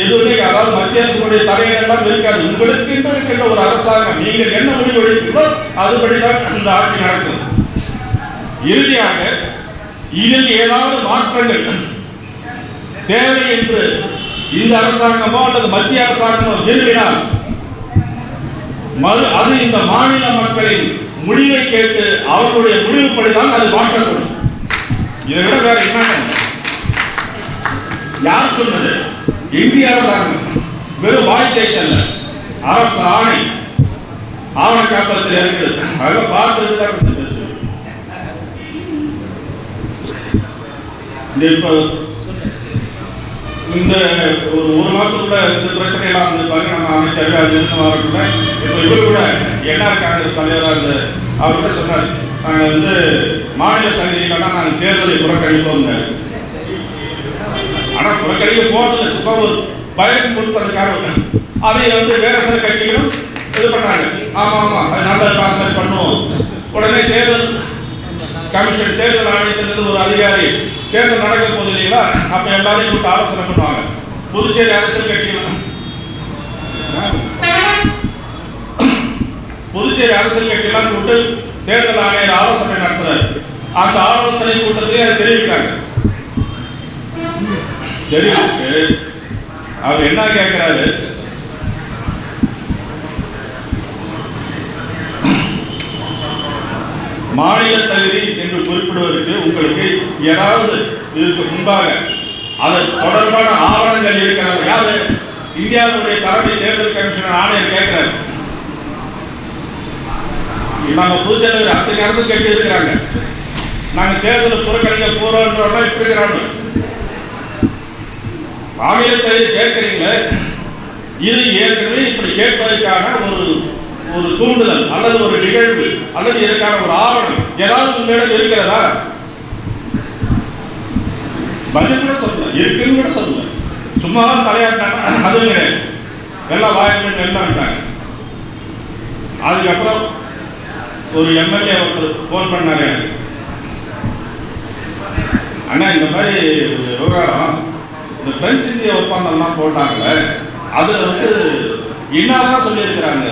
எதுவுமே, அதாவது மத்திய அரசுடைய தலையெல்லாம் இருக்காது. உங்களுக்கு இருக்கின்ற ஒரு அரசாங்கம், நீங்கள் என்ன முடிவு எடுக்கிறதோ அதுபடிதான் அந்த ஆட்சி நடக்கும். இறுதியாக இதில் ஏதாவது மாற்றங்கள் தேவை என்று இந்த அரசாங்கமோ அல்லது மத்திய அரசாங்கமோ விரும்பினால் அது இந்த மாநில மக்களின் முடிவை கேட்டு அவர்களுடைய முடிவுப்படிதான் அது மாற்றப்படும். இதை விட வேற என்ன? யார் சொன்னது? இந்திய அரசாங்கம். வெறும் வாய்ப்பை செல்ல அரசு ஆணை ஆவண காப்பத்தில் இருக்கிறது. அதெல்லாம் பார்த்துட்டு தான் பேசுவேன். இப்போ இந்த ஒரு மாதத்துக்குள்ள இந்த பிரச்சனையெல்லாம் வந்து பாருங்க, நம்ம அமைச்சர்கள் அது இருந்து வரக்குள்ள இப்போ இவர் கூட என்ஆர் காங்கிரஸ் தலைவராக இருந்த அவர்கிட்ட சொன்னார், நாங்கள் வந்து மாநில தகுதியில்னா நாங்கள் தேர்தலை புறக்கணிப்போம். ஆனால் புறக்கணிக்க போகிறதில்ல, சும்மா ஒரு பயம் கொடுத்ததுக்காக அதை வந்து வேற சில கட்சிகளும் இது பண்ணாங்க. ஆமாம் அது நல்ல பண்ணுவோம். உடனே தேர்தல் கமிஷன், தேர்தல் ஆணையத்திலிருந்து ஒரு அதிகாரி தேர்தல் நடக்க போது இல்லைங்களா, அப்ப எல்லாரையும் கூப்பிட்டு ஆலோசனை பண்ணுவாங்க. புதுச்சேரி அரசியல் கட்சிகள் எல்லாம் கூப்பிட்டு தேர்தல் ஆணையர் ஆலோசனை நடத்துறாரு. அந்த ஆலோசனை கூட்டத்திலே அதை தெரிவிக்கிறாங்க. தெரிவிச்சுட்டு அவர் என்ன கேட்கிறாரு, மாநில தகுதி என்று குறிப்பிடுவதற்கு உங்களுக்கு ஏதாவது இதுக்கு முன்பாக அது தொடர்பான ஆவணங்கள் இருக்கிறாங்க? யாரு? இந்தியாவுடைய தலைமை தேர்தல் கமிஷனர் ஆணையர் கேட்கிறார். நாங்க புதுச்சேரியில் அத்தனை அரசியல் கட்சி இருக்கிறாங்க, நாங்க தேர்தலை புறக்கணிக்க போறோம் இருக்கிறாங்க. மாநில தகுதி கேட்கிறீங்க, இது ஏற்கனவே இப்படி கேட்பதற்கான ஒரு தூண்டுதல் அல்லது ஒரு நிகழ்வு அல்லது இதற்கான ஒரு ஆவணம் ஏதாவது உங்களிடம் இருக்கிறதா? பதில் கூட சொல்லல, இருக்குன்னு கூட சொல்லல, சும்மா தலையாட்டாங்க. அதுவும் கிடையாது, எல்லாம் வாய்ப்பு எல்லாம். அதுக்கப்புறம் ஒரு எம்எல்ஏ ஒருத்தர் ஃபோன் பண்ணாரு எனக்கு, அண்ணா இந்த மாதிரி ஒரு விவகாரம், இந்த பிரெஞ்சு இந்திய ஒப்பந்தம்லாம் போட்டாங்கல்ல, அதில் வந்து என்னதான் சொல்லியிருக்கிறாங்க,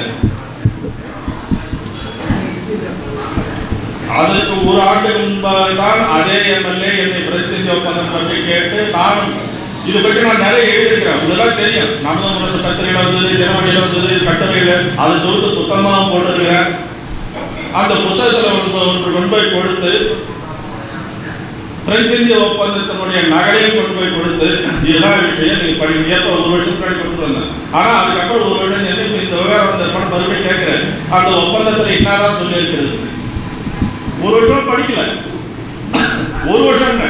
அதற்கு ஒரு ஆண்டுக்கு முன்பாக தான் அதே எம்எல்ஏ என்னை பிரெஞ்சு இந்திய ஒப்பந்தம் பற்றி கேட்டு நானும் இதை பற்றி நான் நிறைய எழுதியிருக்கிறேன். இதெல்லாம் தெரியும், நமது முரசு பத்திரிகையில் வந்தது, தினமணியில் வந்தது, கட்டுரையில் அதை தொகுத்து புத்தகமாக போட்டிருக்கிறேன். அந்த புத்தகத்தில் ஒன்று கொண்டு போய் கொடுத்து பிரெஞ்சு இந்திய ஒப்பந்தத்தினுடைய நகலையும் கொண்டு போய் கொடுத்து இதுதான் விஷயம் நீங்கள் ஏற்ப ஒரு வருஷம் முன்னாடி கொண்டு வந்தேன். ஆனால் அதுக்கப்புறம் ஒரு வருஷம் என்ன இப்போ இந்த விவகாரம் வந்த படம் மறுபடியும் கேட்குறேன், அந்த ஒப்பந்தத்தில் என்னதான் சொல்லியிருக்கிறது? ஒரு வருஷம் படிக்கல, ஒரு வருஷம் என்ன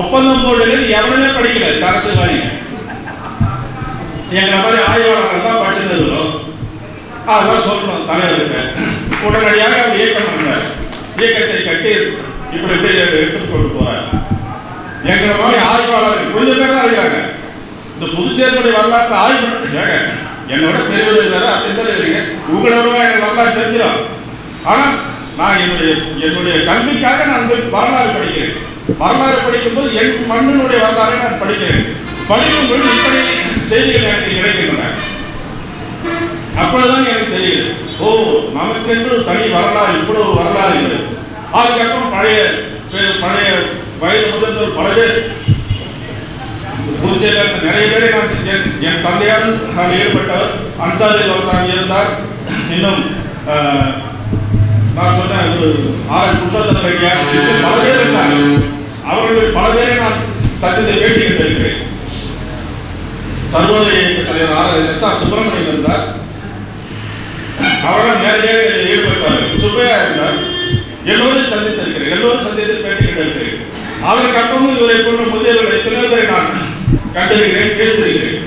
ஒப்பந்தம் போடுறது எவனுமே படிக்கல. அரசியல்வாதிங்க எங்களை மாதிரி ஆய்வாளர்கள் தான் படிச்சிருக்கிறோம். அதெல்லாம் சொல்லணும் தலைவர்கிட்ட. உடனடியாக அவர் இயக்கம் பண்ணார், இயக்கத்தை கட்டி இப்படி இப்படி எடுத்துட்டு கொண்டு போறாரு. எங்களை மாதிரி ஆய்வாளர்கள் கொஞ்சம் பேர் தான் இருக்கிறாங்க. இந்த புதுச்சேரியுடைய வரலாற்று ஆய்வு ஏங்க என்னோட பெரியவர் வேற அத்தனை பேர் இருக்கிறீங்க. உங்களோட எனக்கு வரலாறு தெரிஞ்சிடும். ஆனால் நான் என்னுடைய கல்விக்காக நான் வரலாறு படிக்கிறேன். வரலாறு படிக்கும்போது என் மண்ணினுடைய வரலாறை நான் படிக்கிறேன். படிக்கும்போது இப்படி செய்திகள் எனக்கு கிடைக்கின்றன. அப்பொழுதுதான் எனக்கு தெரியுது, ஓ நமக்கென்று தனி வரலாறு, இவ்வளவு வரலாறு இல்லை. அதுக்கப்புறம் பழைய வயது முதல் பல பேர் புதுச்சேரியில் நிறைய பேரை நான் என் தந்தையாரும் நான் ஈடுபட்டவர். அன்சாரி விவசாயி இருந்தார். இன்னும் நான் சொன்னேன் புருஷோத்தம ரெட்டியார், பல பேர் இருந்தாங்க. அவர்களுடைய பல பேரை நான் சத்தியத்தை பேட்டி எடுத்திருக்கிறேன். சர்வோதய இயக்க தலைவர் எஸ்.ஆர். சுப்பிரமணியம் இருந்தார். அவர்கள் நேரடியாக ஈடுபட்டார்கள். சுப்பையா இருந்தார். எல்லோரும் சந்தித்திருக்கிறேன், எல்லோரும் சந்தித்து பேட்டி கண்டிருக்கிறேன். அதற்கு அப்புறமும் இவரை போன்ற முதியவர்கள் எத்தனையோ பேரை நான் கண்டிருக்கிறேன், பேசியிருக்கிறேன்.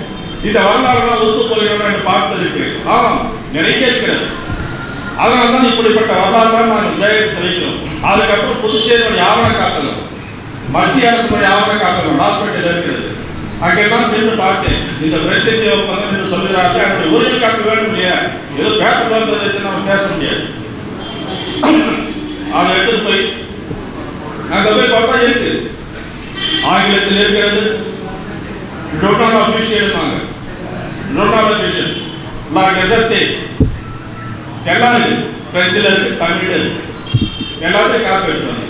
இந்த வரலாறுலாம் ஒத்து போகிறோம் என்று பார்த்திருக்கிறேன். ஆமாம், நிறைய இருக்கிறது. அதனால தான் இப்படிப்பட்ட வரலாறு தான் நாங்கள் சேகரித்து வைக்கிறோம். அதுக்கப்புறம் புதுச்சேரியுடைய ஆவண காட்டணும், மத்திய அரசுடைய ஆவண காட்டணும் ஹாஸ்பிட்டல் இருக்கிறது. அங்கெல்லாம் சென்று பார்த்தேன். இந்த பிரச்சனை ஒப்பந்தம் என்று சொல்கிறார்கள். அதனுடைய உரிமை காட்ட வேண்டும் இல்லையா? ஏதோ பேப்பர் வந்ததை வச்சு நம்ம பேச முடியாது. அதை எடுத்துட்டு போய் அங்கே போய் பார்த்தா இருக்கு, ஆங்கிலத்தில் இருக்கிறது. ஜோர்னல் ஆஃபீஷியல் ஜோர்னல் ஆஃபீஷியல் லா கெசத்தே எல்லாம் இருக்கு. பிரெஞ்சில் இருக்கு, தமிழில் இருக்கு, எல்லாத்தையும் காப்பி எடுத்தாங்க.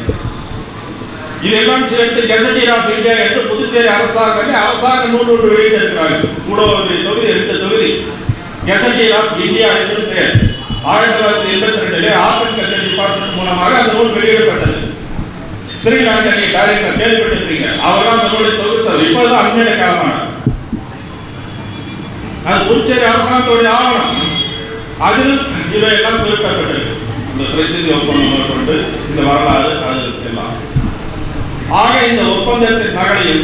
இதெல்லாம் சேர்த்து கெசட்டியர் ஆஃப் இந்தியா என்று புதுச்சேரி அரசாங்க நூல் ஒன்று வெளியிட்டு இருக்கிறாங்க. கூட ஒரு தொகுதி 2 தொகுதி கெசட்டியர் ஆஃப் இந்தியா என்று பெயர். 1982 ஆர்ட் அண்ட் கல்ச்சர் டிபார்ட்மெண்ட் மூலமாக அந்த நூல் வெளியிடப்பட்டது. ஸ்ரீலங்கா டைரக்டர் கேள்விப்பட்டிருக்கீங்க, அவர் தான் அந்த நூலை தொகுத்தவர். இப்போதான் அண்மையில காலமானார். அது புதுச்சேரி அரசாங்கத்துடைய ஆவணம். அதில் இவையெல்லாம் குறிப்பிடப்பட்டிருக்கு. இந்த பிரெஞ்சு ஒப்பந்தம் கொண்டு இந்த வரலாறு அது எல்லாம். ஆக இந்த ஒப்பந்தத்தின் நகலையும்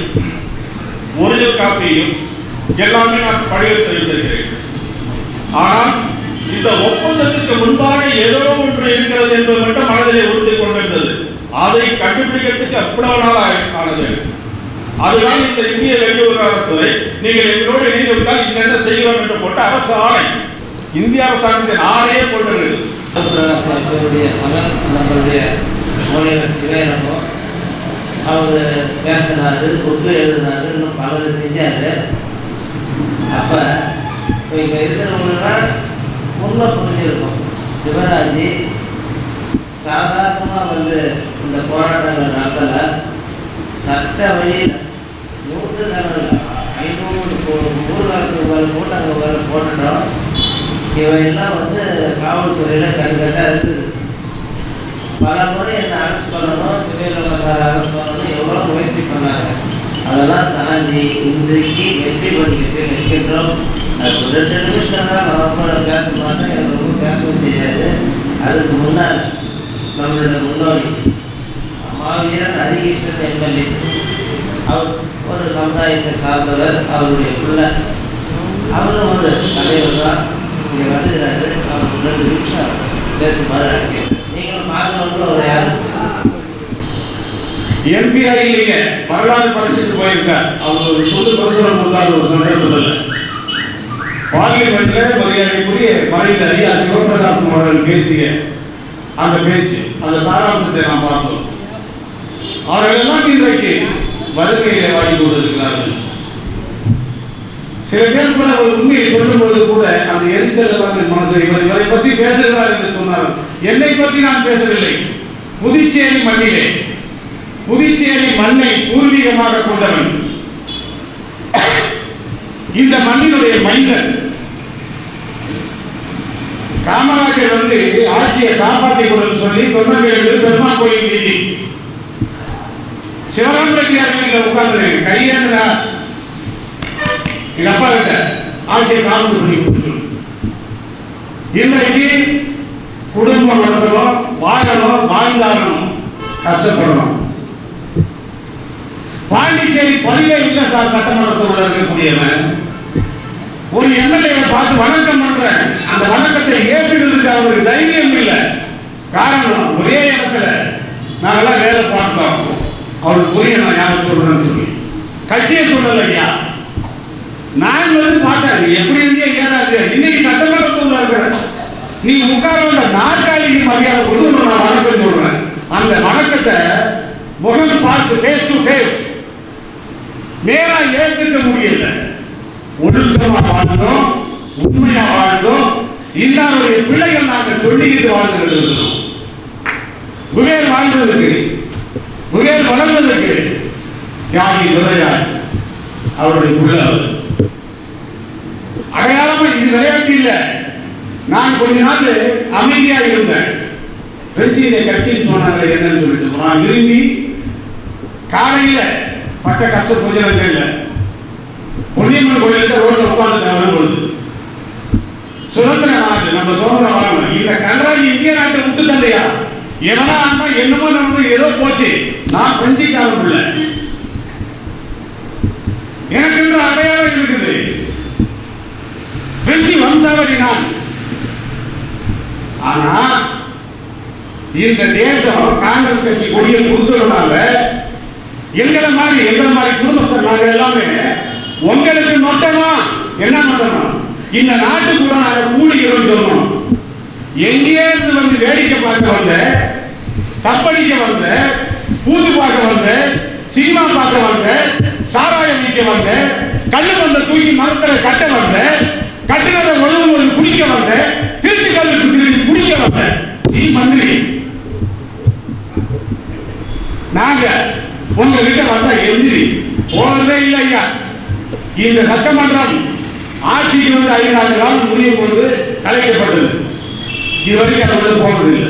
ஒரிஜினல் காப்பியையும் எல்லாமே நான் படிவத்தில் வைத்திருக்கிறேன். ஆனால் இந்த ஒப்பந்தத்துக்கு முன்பாக ஏதோ ஒன்று இருக்கிறது என்பது மட்டும் மனதிலே உறுதி கொண்டிருந்தது. அதை கண்டுபிடிக்கிறதுக்கு அவ்வளவு நாள் ஆனது. அதுதான் இந்த இந்திய வெளிவிவகாரத்துறை நீங்கள் எங்களோடு இணைந்து விட்டால் என்னென்ன செய்கிறோம் என்று போட்டு அரசு ஆணை, இந்திய அரசாங்கத்தின் ஆணையே போட்டிருக்கு. மகன் நம்மளுடைய மொழியினர் சிவனமோ அவர் பேசினாரு, புக்கு எழுதினாரு, இன்னும் பலது செஞ்சாரு. அப்போ இங்கே இருக்கிறவங்களாம் முன்ன புரிஞ்சிருக்கும். சிவராஜி சாதாரணமாக இந்த போராட்டங்கள் நடத்தலை, சட்ட வழியில் 100 500 ஊர்வலத்துக்கு மேலே கூட்டங்கள் மேலே போட்டுட்டோம். இவையெல்லாம் காவல்துறையில் கண்கட்டாக இருக்குது. பல முறை என்னை அரெஸ்ட் பண்ணணும், சிவகங்கை சார் அரெஸ்ட் பண்ணணும், எவ்வளோ முயற்சி பண்ணாங்க. அதெல்லாம் தாண்டி இன்றைக்கு வெற்றி பண்ணிக்கிட்டு நிற்கின்றோம். அது 2 நிமிஷம் தான் நம்ம பேச மாட்டோம், எனக்கு ரொம்ப பேசவும் தெரியாது. அதுக்கு முன்னால் நம்மளுடைய முன்னோடி மாவீரன் ஹரிகிருஷ்ணன் எம்எல்ஏ, அவர் ஒரு சமுதாயத்தை சார்ந்தவர், அவருடைய பிள்ளை, அவரும் ஒரு தலைவர் தான். இங்கே வருகிறாரு. அவர் 2 நிமிஷம் பேசுமாறு அழைக்கிறேன். நீங்கள் பார்க்கணும் ஒரு யார் எம்பிஐ இல்லைங்க, வரலாறு படிச்சுட்டு போயிருக்கார். அவர் ஒரு புது பிரசுரம் கொடுத்தார் ஒரு சந்தர்ப்பத்தில். பார்லிமெண்ட்ல மரியாதைக்குரிய மறைந்த ஐயா சிவபிரகாசம் அவர்கள் பேசிய அந்த பேச்சு, அந்த சாராம்சத்தை நாம் பார்த்தோம். அவர்களெல்லாம் இன்றைக்கு வறுமையிலே வாங்கி கொண்டிருக்கிறார்கள். சில பேர் கூட ஒரு உண்மையை சொல்லும்போது கூட அந்த எரிச்சல் எல்லாம் மனசு இவரை பற்றி பேசுகிறார் என்று சொன்னார். என்னை பற்றி நான் பேசவில்லை. புதுச்சேரி மண்ணிலே, புதுச்சேரி மண்ணை பூர்வீகமாக கொண்டவன், இந்த மண்ணினுடைய மைந்தன் காமராஜர் ஆட்சியை காப்பாற்றிக் கொள்ள சொல்லி தொண்டர்கள் பெருமா கோயில் வீதி சிவராம் ரெட்டியார் வீட்டில் உட்கார்ந்து கையேண்டா எங்க அப்பா கிட்ட ஆட்சியை காலத்து பண்ணி கொடுத்துட்டு இன்றைக்கு குடும்பம் நடத்தணும், வாழணும், வாழ்ந்தாரணும், கஷ்டப்படணும். பாண்டிச்சேரி பதிவே இல்லை சார். சட்டமன்றத்தில் இருக்கக்கூடியவன் ஒரு எம்எல்ஏ பார்த்து வணக்கம் பண்றேன், அந்த வணக்கத்தை ஏற்றுக்கிறதுக்கு அவருக்கு தைரியம் இல்லை. காரணம், ஒரே இடத்துல நாங்கெல்லாம் வேலை பார்த்தோம். அவருக்கு புரிய நான் யாரும் சொல்றேன்னு சொல்லி கட்சியை சொல்லல ஐயா. நான் வந்து பார்த்தேன் எப்படி இருந்தே ஏதாவது இன்னைக்கு சட்டமன்றத்தில் இருக்கிற நீ உட்கார வந்த நாற்காலிக்கு மரியாதை கொடுத்து நான் வணக்கம் சொல்றேன். அந்த வணக்கத்தை முகம் பார்த்து ஃபேஸ் டு ஃபேஸ் நேரா ஏற்றுக்க முடியல. ஒழுக்கமா வாழ்ந்தோம், உண்மையா வாழ்ந்தோம். இன்னாருடைய பிள்ளைகள் நாங்கள் சொல்லிக்கிட்டு வாழ்ந்துகிட்டு இருக்கிறோம். குபேர் வாழ்ந்ததுக்கு, குபேர் வளர்ந்ததுக்கு தியாகி துரையார் அவருடைய பிள்ளை. அடையாளமா இது விளையாட்டு இல்லை. நான் கொஞ்ச நாள் அமைதியா இருந்தேன். பெருச்சியில கட்சின்னு சொன்னாங்க என்னன்னு சொல்லிட்டு நான் விரும்பி காலையில பட்ட கஷ்டம் கொஞ்ச நேரம் இல்லை. பொன்னியம்மன் கோயில்கிட்ட ரோட்ல உட்கார்ந்து வரும்பொழுது சுதந்திர நாடு நம்ம சுதந்திரம் வாழணும். இந்த கன்றாடி இந்திய நாட்டை விட்டு தந்தையா எவனா ஆனா என்னமோ நமக்கு ஏதோ போச்சு. நான் பெஞ்சிக்காரன் இல்லை, எனக்கு என்று அடையாளம் இருக்குது. பிரெஞ்சு வம்சாவளி நான். ஆனா இந்த தேசம் காங்கிரஸ் கட்சி கொடியை கொடுத்ததுனால எங்களை மாதிரி குடும்பஸ்தர் நாங்கள் எல்லாமே உங்களுக்கு நொட்டணும். என்ன நொட்டணும்? இந்த நாட்டுக்குள்ள நாங்கள் கூடுகிறோம் சொன்னோம். எங்கே இருந்து வந்து வேடிக்கை பார்க்க வந்த, கப்படிக்க வந்த, கூத்து பார்க்க வந்த, சினிமா பார்க்க வந்த, சாராயம் விற்க வந்த, கல்லு வந்த தூக்கி மரத்தில் கட்ட வந்த, கட்டுறத ஒழுங்கு குடிக்க வந்த, திருச்சி கல்லுக்கு திரும்பி குடிக்க வந்த நீ மந்திரி. நாங்க உங்ககிட்ட வந்த எந்திரி போனதே இல்லை ஐயா. இந்த சட்டமன்றம் ஆட்சிக்கு வந்து 5 ஆண்டுகள் முடியும் பொழுது கலைக்கப்பட்டது. இதுவரைக்கும் அதை போனது இல்லை.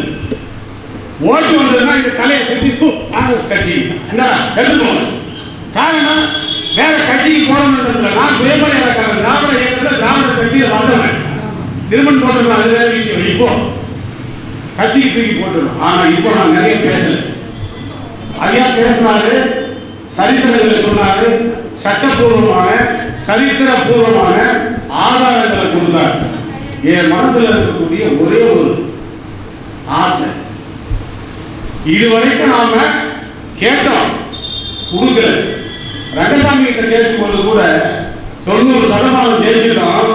ஓட்டு வந்ததுன்னா இந்த தலையை சுற்றி காங்கிரஸ் கட்சி எடுத்துக்கோங்க. காரணம் வேற கட்சிக்கு போறோம்ன்றதுல நான் சுயமரியாதை இயக்கத்தில் திராவிட இயக்கத்தில் திராவிட கட்சியில் வந்தவன். திருமணம் போட்டுருவோம், அது வேற விஷயம். இப்போ கட்சிக்கு தூக்கி போட்டுருவோம். ஆனா இப்போ நான் நிறைய பேசல. ஐயா பேசினாரு, சரித்திரங்களை சொன்னாரு, சட்டப்பூர்வமான சரித்திரபூர்வமான ஆதாரங்களை கொடுத்தார். என் மனசுல இருக்கக்கூடிய ஒரே ஒரு ஆசை, இதுவரைக்கும் நாம கேட்டோம் கொடுக்கல. ரங்கசாமி கிட்ட கேட்கும்போது கூட 90% ஜெயிச்சிட்டோம்.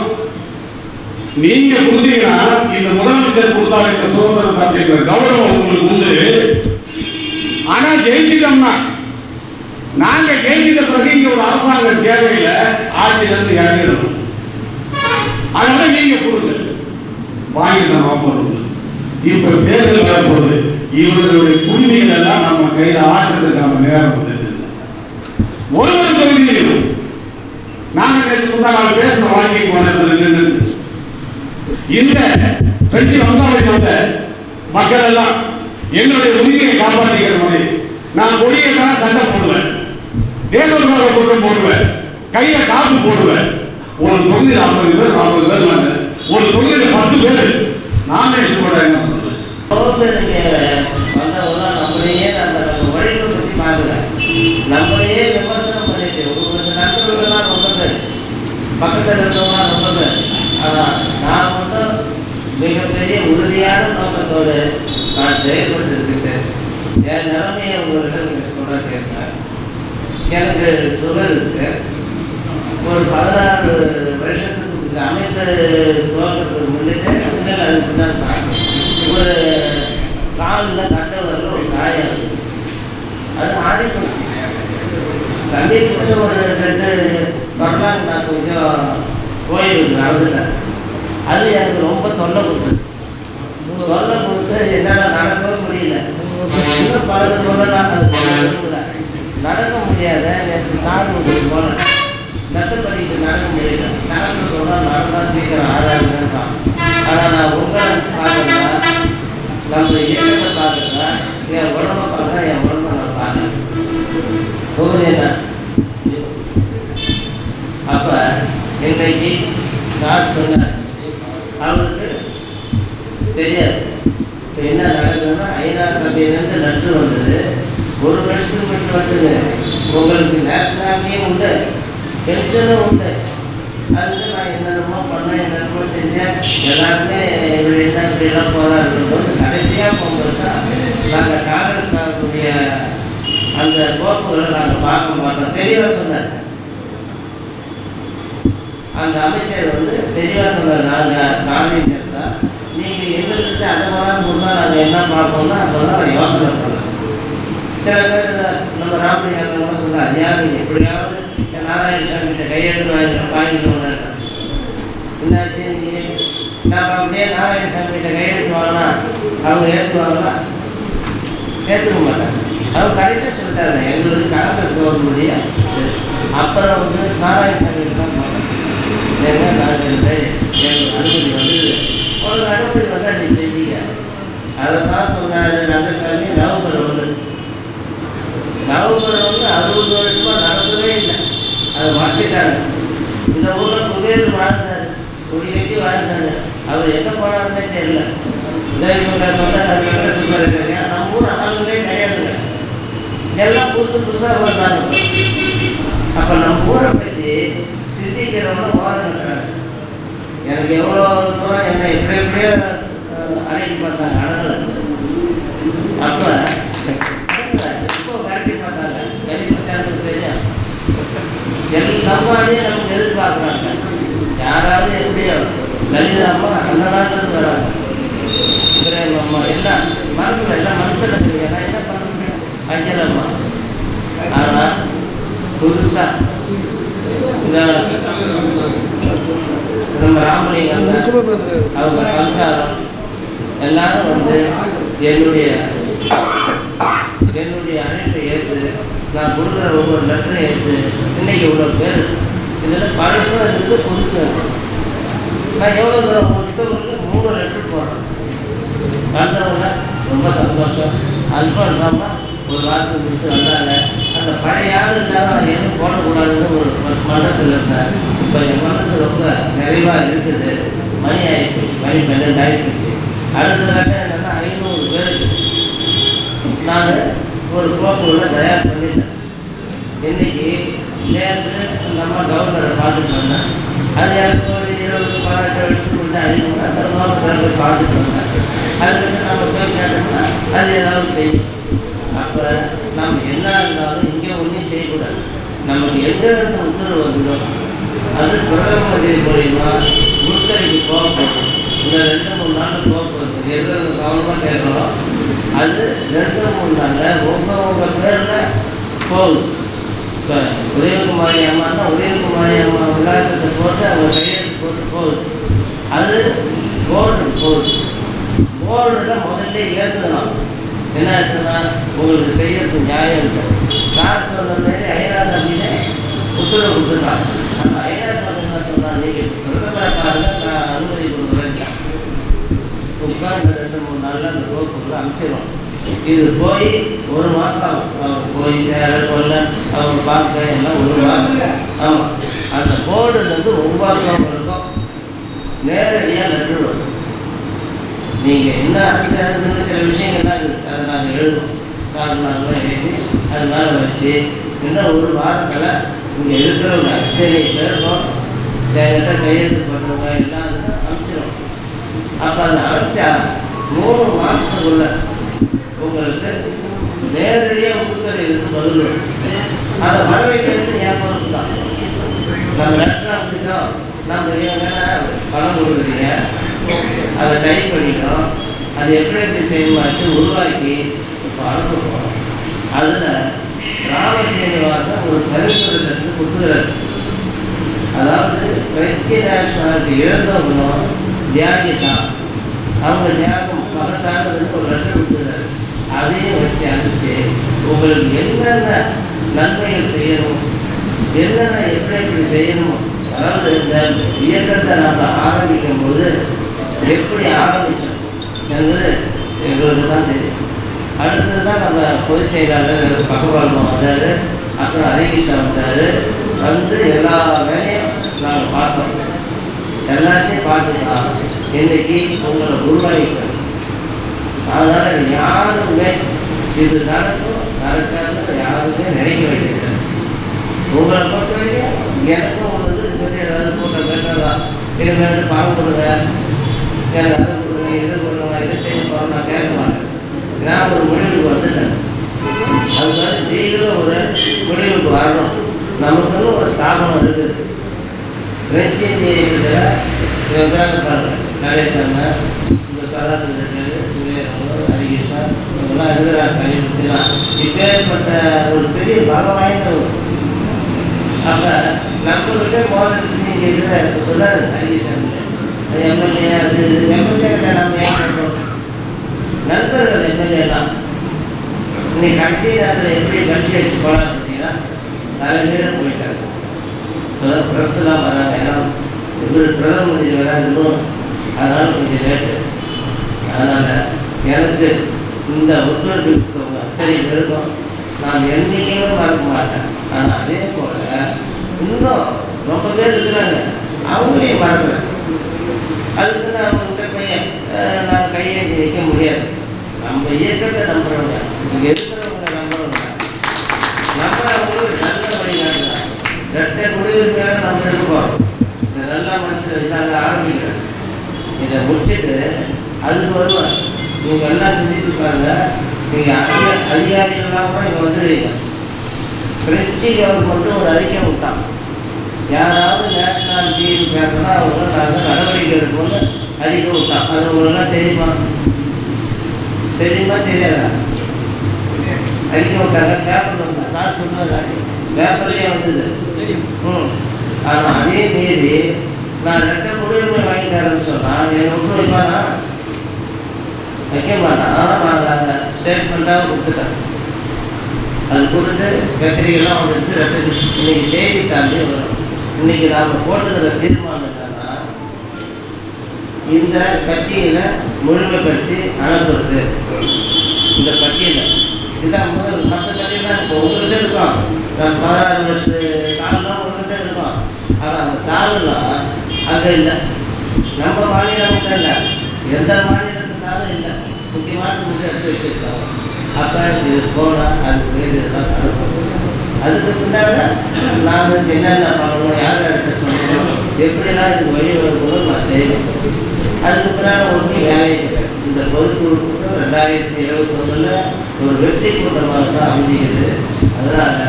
நீங்க கொடுத்தீங்கன்னா இந்த முதலமைச்சர் கொடுத்தாரு இந்த சுதந்திரம் அப்படின்ற கௌரவம் உங்களுக்கு உண்டு. ஆனா ஜெயிச்சிட்டோம்னா நாங்க ஜெயிச்சிட்ட பிறகு இங்க ஒரு அரசாங்கம் தேவையில்லை, ஆட்சியிலிருந்து இறங்கிடணும். அதனால நீங்க கொடுங்க, வாங்கிட்டோம். இப்ப தேர்தல் வரப்போகுது. இவர்களுடைய உரிமைகள் எல்லாம் நம்ம கையில ஆற்றுறதுக்கான நேரம் வந்துட்டு ஒரு தொகுதியிலும் நாங்க நேற்று பேசின வாழ்க்கை போனது. இந்த பிரெஞ்சு வம்சாவளி வந்த மக்கள் எல்லாம் எங்களுடைய உரிமையை காப்பாற்றிக்கிற மாதிரி நான் கொடியைக்கான சண்டை போடுவேன், தேசத்துக்காக குற்றம் போடுவேன், கையில காப்பு போடுவேன். ஒரு தொகுதியில் 50 பேர் 40 பேர் வாங்க, ஒரு தொகுதியில் 10 பேர் நாமினேஷன் போட என்ன பண்ணுவேன். வந்தவங்களாம் நம்மளையே நம்ம உழைப்பை பற்றி பார்க்கல, நம்மளையே விமர்சனம் பண்ணிட்டு உங்களுக்கு நண்பர்கள்லாம் ரொம்ப பேர், பக்கத்தில் இருந்தவங்களாம் ரொம்ப பேர். ஆனால் நான் மட்டும் மிகப்பெரிய உறுதியான நோக்கத்தோடு நான் செயல்பட்டு இருக்கேன். என் நிலைமையை உங்கள்கிட்ட நீங்கள் சொல்ல கேட்பேன். எனக்கு சுகர் இருக்கு. ஒரு 16 வருஷத்துக்கு அமைப்பு துவக்கத்துக்கு முன்னிட்டு முன்னாடி அதுக்கு முன்னாடி தான் ஒரு காலில் கட்ட வரல ஒரு காயம் இருக்குது. அது ஆடி போச்சு. சமீபத்தில் ஒரு 2 வரலாறு நான் கொஞ்சம் கோயிலுக்கு நடந்துட்டேன். அது எனக்கு ரொம்ப தொல்லை கொடுத்தது. என்னால் நடக்கவே முடியல. இன்னும் பலதை சொல்லலாம், அது சொல்ல நடக்க முடியாத. நேற்று சார் வீட்டுக்கு போனேன், நட்டுப்படிக்கு நடக்க முடியல. நடக்க சொன்னால் நடந்தால் சீக்கிரம் ஆறாதுன்னு தான். ஆனால் நான் உங்களை பார்க்குறேன், நம்ம இயக்கத்தை பார்க்குறேன், என் உடம்பை பார்த்தா என் உடம்பை நான் பார்க்குறேன். தொகுதி என்ன? அப்போ இன்றைக்கு சார் சொன்னார், அவருக்கு தெரியாது. இப்போ என்ன நடக்குதுன்னா, ஐநா சபையிலேருந்து லெட்ரு வந்தது. 1 வருஷத்துக்கு மட்டும் வந்தது. உங்களுக்கு நேஷனாலிட்டியும் உண்டு, பென்ஷனும் உண்டு. அதுக்கு நான் என்னென்னமோ பண்ணேன், என்னென்னமோ செஞ்சேன். எல்லாருமே இவர் என்ன இப்படிலாம் போராடும்போது கடைசியாக போகும்போது தான் நாங்கள் காங்கிரஸ்காரனுடைய அந்த கோப்புகளை நாங்கள் பார்க்க மாட்டோம் தெளிவாக சொன்னார். அந்த அமைச்சர் வந்து தெளிவாக சொன்னார், நாங்கள் காந்தியர் தான், நீங்கள் எங்களுக்கு அந்த மாதிரி முன்னாள் நாங்கள் என்ன பார்ப்போம்னா அப்போ தான் நான் யோசனை பண்ணேன். சில பேர் நம்ம ராமலிங்கம் சொன்னார், அது யார் எப்படியாவது நாராயணசாமிகிட்ட கையெழுத்து வாங்கிட்டு என்னாச்சு நீங்கள் நான் அப்படியே நாராயணசாமிகிட்ட கையெழுத்து வாங்கினா அவங்க ஏற்றுவாங்களா? ஏற்றுக்க மாட்டாங்க. அவங்க கரெக்டாக சொல்லிட்டாங்க, எங்களுக்கு காங்கிரஸ் கவர்மெண்ட்டுடைய. அப்புறம் வந்து நாராயணசாமிகிட்ட தான் போனேன், ஏங்க நாங்கள் எங்களுக்கு அனுமதி வந்து ஒரு அனுமதி வந்தால் நீ செஞ்சீங்க. அதை தான் சொன்னார் ரங்கசாமி. நவம்பர் 1 60 வருஷமாக நடக்கவே இல்லை, அதை மாற்றிட்டாங்க. இந்த ஊரில் குபேர் வாழ்ந்தார், கொடி கட்டி வாழ்ந்தார். அவர் எங்கே போனாருன்னே தெரியல. இவங்க சொந்தக்காரங்க சொல்லிருக்காங்க, நம்ம ஊர் ஆளுங்களே கிடையாதுங்க, எல்லாம் புதுசாக வந்தாங்க. அப்போ நம்ம ஊரை பற்றி சிந்திக்கிறவங்க ஓரங்கிறாங்க. எனக்கு எவ்வளோ தூரம் என்னை எப்படியோ அடக்கி பார்த்தாங்க, அடங்கலை. அப்போ இப்போ கரட்டி பார்த்தாங்க, எனக்கு தெரியும். எல்லாமே நமக்கு எதிர்பார்க்குறாங்க. யாராவது எப்படியோ லலிதா அம்மா அந்த நாட்டிலேருந்து வராங்க, இப்ராஹிம் அம்மா எல்லாம் மனசில் எல்லாம் மனசில் இருக்குங்க. நான் என்ன பண்ணுறேன், அஞ்சல் அம்மா. ஆனால் புதுசாக இந்த நம்ம ராமலிங்கம் அவங்க சம்சாரம் எல்லாரும் வந்து என்னுடைய அழைப்பை ஏற்று, நான் கொடுக்குற ஒவ்வொரு லெட்டரையும் ஏற்று இன்றைக்கி இவ்வளோ பேர் இதில் பழசும் இருக்குது, புதுசும் இருக்குது. நான் எவ்வளோ தூரம் ஒருத்தவங்களுக்கு 3 லெட்டர் போடுறேன். வந்தவங்க ரொம்ப சந்தோஷம். அல்பான்சாமா ஒரு வார்த்தை முடிச்சுட்டு வந்தாங்க. அந்த பழைய ஆள் இருந்தாலும் அது எதுவும் போடக்கூடாதுன்னு ஒரு மன்றத்தில் இருந்தேன். இப்போ என் மனசு ரொம்ப நிறைவாக இருக்குது. மணி ஆகிப்போச்சு, மணி 12 ஆகிப்போச்சு. அடுத்த கட்டம் என்னென்னா 500 பேருக்கு நான் ஒரு கோப்புகளை தயார் பண்ணிட்டேன். இன்றைக்கி நேற்று நம்ம கவர்னரை பார்த்துட்டு வந்தேன். அது எனக்கு ஒரு 20-18 வருஷத்துக்கு முன்னாடி அறிமுகம். அந்த மாவட்டத்தில் போய் பார்த்துட்டு வந்தேன். அதுக்கு நம்ம போய் கேட்டோம்னா அது ஏதாவது செய்யும். அப்போ நம்ம என்ன இருந்தாலும் இங்கே ஒன்றும் செய்யக்கூடாது. நமக்கு எங்கேருந்து உத்தரவு வந்துடும் அது பிரதம மந்திரி மூலிமா உள்துறைக்கு போகப்படும். இந்த 2-3 நாள் போக்குவரத்து எது கவனமாக கேட்கணும். அது 2-3 நாளில் உங்கள் பேரில் போகுது. இப்போ உதயகுமாரி அம்மானா உதயகுமாரி அம்மா விலாசத்தை போட்டு அவங்க கையெழுத்து போட்டு போகுது. அது போர்டு போகுது. போர்டில் முதல்ல ஏற்றுக்கணும். என்ன இருக்குன்னா உங்களுக்கு செய்யறது நியாயம் இல்லை. சார் சொன்ன மாதிரி ஐராசாமியிலே உத்தரவு கொடுத்துருக்காங்க. நம்ம ஐராசாமி என்ன சொன்னால், நீங்கள் பிரதமரை பாருங்க, நான் அனுமதி கொடுக்குறேன். உட்கார்ந்து 2-3 நாளில் அந்த கோப்புகளை அமைச்சிடும். இது போய் 1 மாதம் ஆகும். போய் சேர கொள்ள அவங்க பார்க்க எல்லாம் 1 மாதம். ஆமாம், அந்த போர்டுலேருந்து ஒவ்வொருத்தவங்களுக்கும் நேரடியாக லெட்டர் வரும். நீங்கள் என்ன அதுன்னு சில விஷயங்கள்லாம் இருக்குது, அதை நாங்கள் எழுதுவோம். சார் நாங்களாம் எழுதி அது மேலே வச்சு இன்னும் 1 வாரத்தில் இங்கே இருக்கிறவங்க அத்தனை பேருக்கும் என்கிட்ட கையெழுத்து பண்ணுறவங்க எல்லாம் அனுப்பிச்சிடும். அப்போ அந்த அனுப்பிச்சா 3 மாதத்துக்குள்ள உங்களுக்கு நேரடியாக உள்துறையிலிருந்து பதில் வரும். அதை வர வைக்கிறது என் பொறுப்பு தான். நம்ம லெட்டர் அனுப்பிச்சிட்டோம், நம்ம எங்கன்னா பணம் கொடுக்குறீங்க, அதை டைப் பண்ணிக்கிறோம். அது எப்படி செய்யணுமாச்சு உருவாக்கி இப்போ அனுப்புகிறோம். அதில் ராமசீனிவாசன் ஒரு பரிசுரை லெட்டர் கொடுத்துக்கிறார். அதாவது பிரெஞ்சு நேஷனாலிட்டி இழந்தவங்களும் தியாகி தான், அவங்க தியாகம் மகத்தானதுன்னு ஒரு லெட்டர் கொடுத்துக்கிறாரு. அதையும் வச்சு அனுப்பிச்சு உங்களுக்கு என்னென்ன நன்மைகள் செய்யணும், என்னென்ன எப்படி செய்யணும். அதாவது இந்த இயக்கத்தை நம்ம ஆரம்பிக்கும் போது எப்படி ஆரம்பித்தோம் என்பது எங்களுக்கு தான் தெரியும். அடுத்தது தான் நம்ம பொதுச் செயலாளர் பகவான் வந்தார். அப்புறம் ஹரிகிருஷ்ணா வந்தார். வந்து எல்லா வேலையும் நாங்கள் பார்த்தோம். எல்லாத்தையும் பார்த்துக்கலாம். இன்னைக்கு உங்களை உருவாகிக்கிறோம். அதனால் யாருமே இது நடக்கும் நடக்காது யாருமே நினைக்க வேண்டியது. உங்களை பொறுத்த வரைக்கும் எனக்கும் உள்ளது சொல்லி ஏதாவது போட்ட கேட்டதான் இனிமேல் பணம் கொடுங்க, ஏதாவது கொடுங்க, இது கொடுங்க, இதை செய்ய போகிறோம் நான் கேட்க மாட்டேன். நான் ஒரு முடிவுக்கு வந்துட்டேன். அதுக்காக நீங்களும் ஒரு முடிவுக்கு வரணும். நமக்குன்னு ஒரு ஸ்தாபனம் இருக்குது. பிரெஞ்சு இவங்க பாருங்கள், நடேசன், இந்த சதாசிவன், சூரியரமன், ஹரிகிருஷ்ணா இவங்கெல்லாம் இருக்கிறாங்க. கல்விலாம் இப்பேற்பட்ட ஒரு பெரிய பலம் வாய்ந்தவங்க. அப்போ நம்மகிட்ட மோதலுக்கு இங்கே இருக்கிற சொல்லாது ஹரிகிருஷ்ணன் எம்எல்ஏ அது எம்எல்ஏ நம்ம ஏன் பண்ணுறோம்? நண்பர்கள் எம்எல்ஏலாம் இன்னைக்கு கடைசி நேரத்தில் எப்படி கல்வி அடிச்சு போகலாம் பார்த்தீங்கன்னா நிறைய பேர் போயிட்டாங்க. இப்போதான் ப்ரெஸ்ஸெல்லாம் வராங்க. ஏன்னா இவர் பிரதம மந்திரி வராங்கன்னு அதனால் கொஞ்சம் லேட்டு. அதனால் எனக்கு இந்த ஒத்துழைப்பு அத்தனை பேருக்கும் நான் என்றைக்குமே மறக்க மாட்டேன். ஆனால் அதே போல் இன்னும் ரொம்ப பேர் இருக்கிறாங்க, அவங்களையும் மறக்கிறேன். அதுக்கு நான் அவங்ககிட்ட போய் நான் கையேந்தி வைக்க முடியாது. நம்ம இயக்கத்தை நம்புறவங்க, இங்கே இருக்கிறவங்க நம்புறவங்க, நம்புறவங்களுக்கு நல்ல வழிகாட்டுறாங்க. ரெட்டை குடியுரிமையாக நம்ம எடுப்போம். இந்த நல்ல மனசில் இல்லாத ஆரம்பிக்கிறேன். இதை முடிச்சுட்டு அதுக்கு வருவேன். இவங்க எல்லாம் சிந்திச்சு பாருங்க. நீங்கள் அதிகாரிகள்லாம் கூட இங்கே வந்துடுவீங்க. பிரெஞ்சு கவர்மெண்ட்டு ஒரு அறிக்கை விட்டான். யாராவது நேஷனாலிட்டி பேசினா அவங்க நாங்கள் நடவடிக்கை எடுப்போம்னு அறிக்கை விட்டான். அது உங்களெல்லாம் தெரியுமா? தெரியுமா தெரியாதா? அறிக்கை விட்டாங்க. பேப்பர் வந்து சார் சொன்னார், பேப்பர்லேயே வந்தது. ஆனால் அதே மீறி நான் ரெட்டை குடியுரிமை வாங்கி தரேன்னு சொன்னால் என்னை விட்டு வைப்பானா? வைக்க மாட்டான். நான் அதை ஸ்டேட்மெண்ட்டாக கொடுத்துட்டேன். அது கொடுத்து பத்திரிகைலாம் வந்துட்டு ரெட்டை இன்னைக்கு செய்தித்தாண்டி வரும். இன்னைக்கு நாம் போட்டுக்கிற தீர்மானம் என்னன்னா, இந்த பட்டியலை முழுமைப்படுத்தி அனுப்புறது. இந்த பட்டியலை இதான் முதல் மற்ற பட்டியலாம் இப்போ உங்கள்கிட்ட இருக்கோம். நான் 16 வருஷத்து தாள்லாம் உங்கள்கிட்ட இருக்கோம். ஆனால் அந்த தாள்லாம் அங்கே இல்லை. நம்ம மாநிலம் மட்டும் இல்லை, எந்த மாநிலத்தினாலும் இல்லை. முக்கியமான மட்டும் எடுத்து வச்சுருக்காங்க. அப்போ இது போனால் அதுக்கு வேண்டியதெல்லாம் அனுப்பணும். அதுக்கு பின்னாடி நாங்கள் என்னென்ன பண்ணணும், யார் யார்கிட்ட சொல்லணும், எப்படிலாம் இதுக்கு வழி வரும்போது நான் செய்யணும். அதுக்கு பின்னாடி ஒன்றும் வேலையை கிடையாது. இந்த பொதுக்குழு கூட்டம் 2021 ஒரு வெற்றி கூட்டமாக தான் அமைஞ்சிக்குது. அதனால்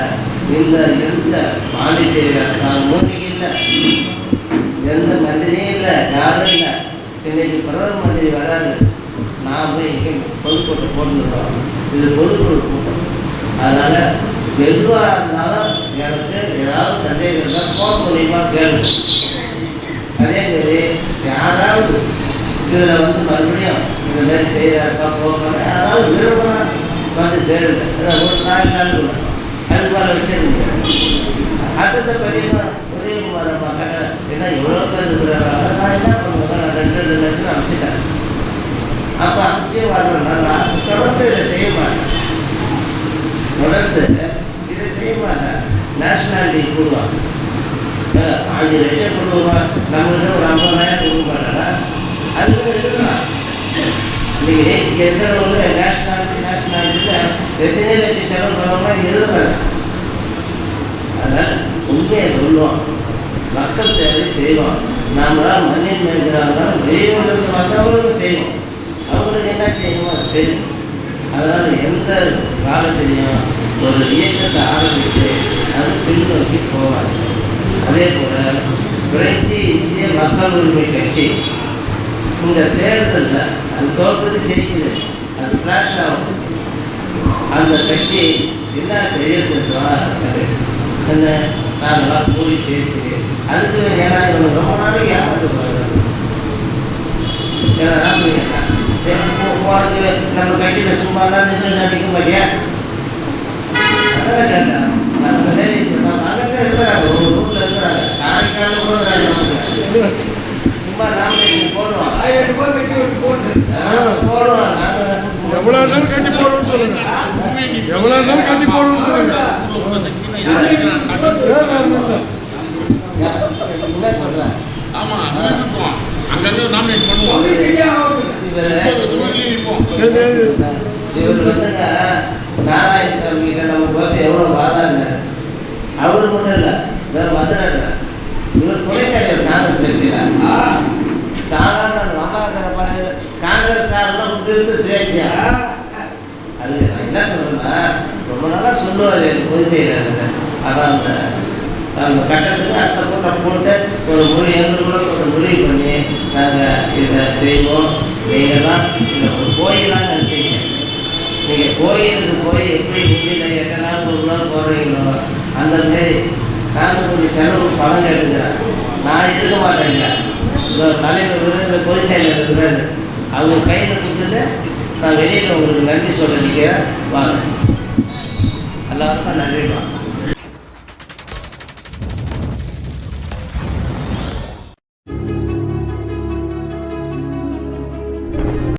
இந்த எந்த பாண்டிச்சேரி அரசாங்கம் மோதிக்கு இல்லை, எந்த மந்திரியும் இல்லை, யாரும் இல்லை. இன்னைக்கு பிரதம மந்திரி வராது. நான் போய் இங்கே பொதுக்கூட்டம் போட்டுருக்கோம். இது பொதுக்குழு கூட்டம். அதனால் எதுவாக இருந்தாலும் எனக்கு ஏதாவது சந்தேகம் இருந்தால் ஃபோன் மூலியமாக கேளுங்க. அதேமாரி யாராவது இதில் வந்து மறுபடியும் இந்த மாதிரி செய்கிறாருப்பா போகணும், யாராவது விரும்பினா வந்து சேருங்க. ஒரு 4 நாள் அதுக்கு மேலே வச்சிருங்க. அடுத்த படியமாக உதயகுமார் பார்க்க ஏன்னா எவ்வளோ பேர் இருக்கிறாங்க. நான் என்ன பண்ணுவேன், நான் 2 லட்சம் அனுப்பிச்சிட்டேன். அப்போ அனுப்பிச்சே வரணும்னா நான் தொடர்ந்து இதை செய்ய மாட்டேன். தொடர்ந்து இதை செய்ய மாட்டேன். நேஷ்னாலிட்டி கொடுவாங்க. 5 லட்சம் கொடுவாங்க. நம்மகிட்ட ஒரு 50,000 கொடுக்க மாட்டாங்க. அதுக்கு இருக்கலாம். இன்றைக்கி இங்கே இருக்கிறவங்க நேஷ்னாலிட்டியில் எத்தனை லட்சம் செலவு பண்ணுவாங்கன்னா இருக்காங்க. அதனால் உண்மையை சொல்லுவோம், மக்கள் சேவை செய்வோம். நாமளாம் மண்ணின் மேய்கிறாங்கன்னா வெளியூர்லேருந்து வந்தவங்களுக்கும் செய்வோம். அவங்களுக்கு என்ன செய்யணுமோ அதை செய்யணும். அதனால் எந்த காலத்திலையும் ஒரு இயக்கத்தை ஆரம்பித்து அது பின்னோக்கி போவாங்க. அதே போல் பிரெஞ்சு இந்திய மக்கள் உரிமை கட்சி இந்த தேர்தலில் அது தோற்றது ஜெயிக்குது, அது ஃப்ளாஷ் ஆகும். அந்த கட்சி என்ன செய்யறதுக்கு என்ன நாங்களாம் கூடி பேசுகிறேன். அதுக்கு ஏன்னா இவங்க ரொம்ப நாளைக்கு ஏமாற்றப்படுறாங்க. ஏன்னா போகிறது நம்ம கட்சியில் சும்மாலாம் நினைக்க மாட்டியா? அதெல்லாம் கேட்டேன். அங்கே இருக்கிறாங்க, ஒரு ரூட்டில் இருக்கிறாங்க. காரைக்காலில் கூட நமக்கு சும்மா நாம போடுவோம். 1000 ரூபாய் கட்டி போடுவோம். நாங்கள் எவ்வளோ இருந்தாலும் கட்டி போடுவோம்னு சொல்லுங்க. எவ்வளோ இருந்தாலும் கட்டி போடுவோம்னு சொல்லுங்க. நாமினேட் பண்ணுவோம். இவர் வந்துங்க நாராயணசாமி கிட்ட நம்ம கோசை எவ்வளோ வாதாடினார். அவர் மட்டும் இல்லை, மதுரை இவர் துணைத் தலைவர் காங்கிரஸ் கட்சியில். சாதாரண மகாக்கிற காங்கிரஸ்காரெல்லாம் விட்டு சுயேட்சையா. அதுக்கு நான் என்ன சொல்கிறேன்னா, ரொம்ப நாளாக சொல்லுவார் பொதுச் செயலாளர். அதான் அந்த கட்டத்துக்கு அடுத்த கூட்டம் போட்டு ஒரு எங்களுக்குள்ள ஒரு முடிவு பண்ணி நாங்கள் இதை செய்வோம். நீங்கள்லாம் இந்த ஒரு கோயிலாக நினச்சிங்க. நீங்கள் கோயிலுக்கு போய் எப்படி முந்தின 8 நாள் 1 நாள் போடுறீங்களோ அந்த மாரி நாங்கள் கொஞ்சம் செலவு பணம் கேட்டுக்கிறேன். நான் இருக்க மாட்டேங்க. இந்த தலைவர் இந்த பொதுச் செயலர் இருக்கிறாரு, அவங்க கையில் கொடுத்துட்டு நான் வெளியில் உங்களுக்கு நன்றி சொல்ல நிற்கிறேன். வாங்க எல்லாருக்கும் நன்றிப்பா.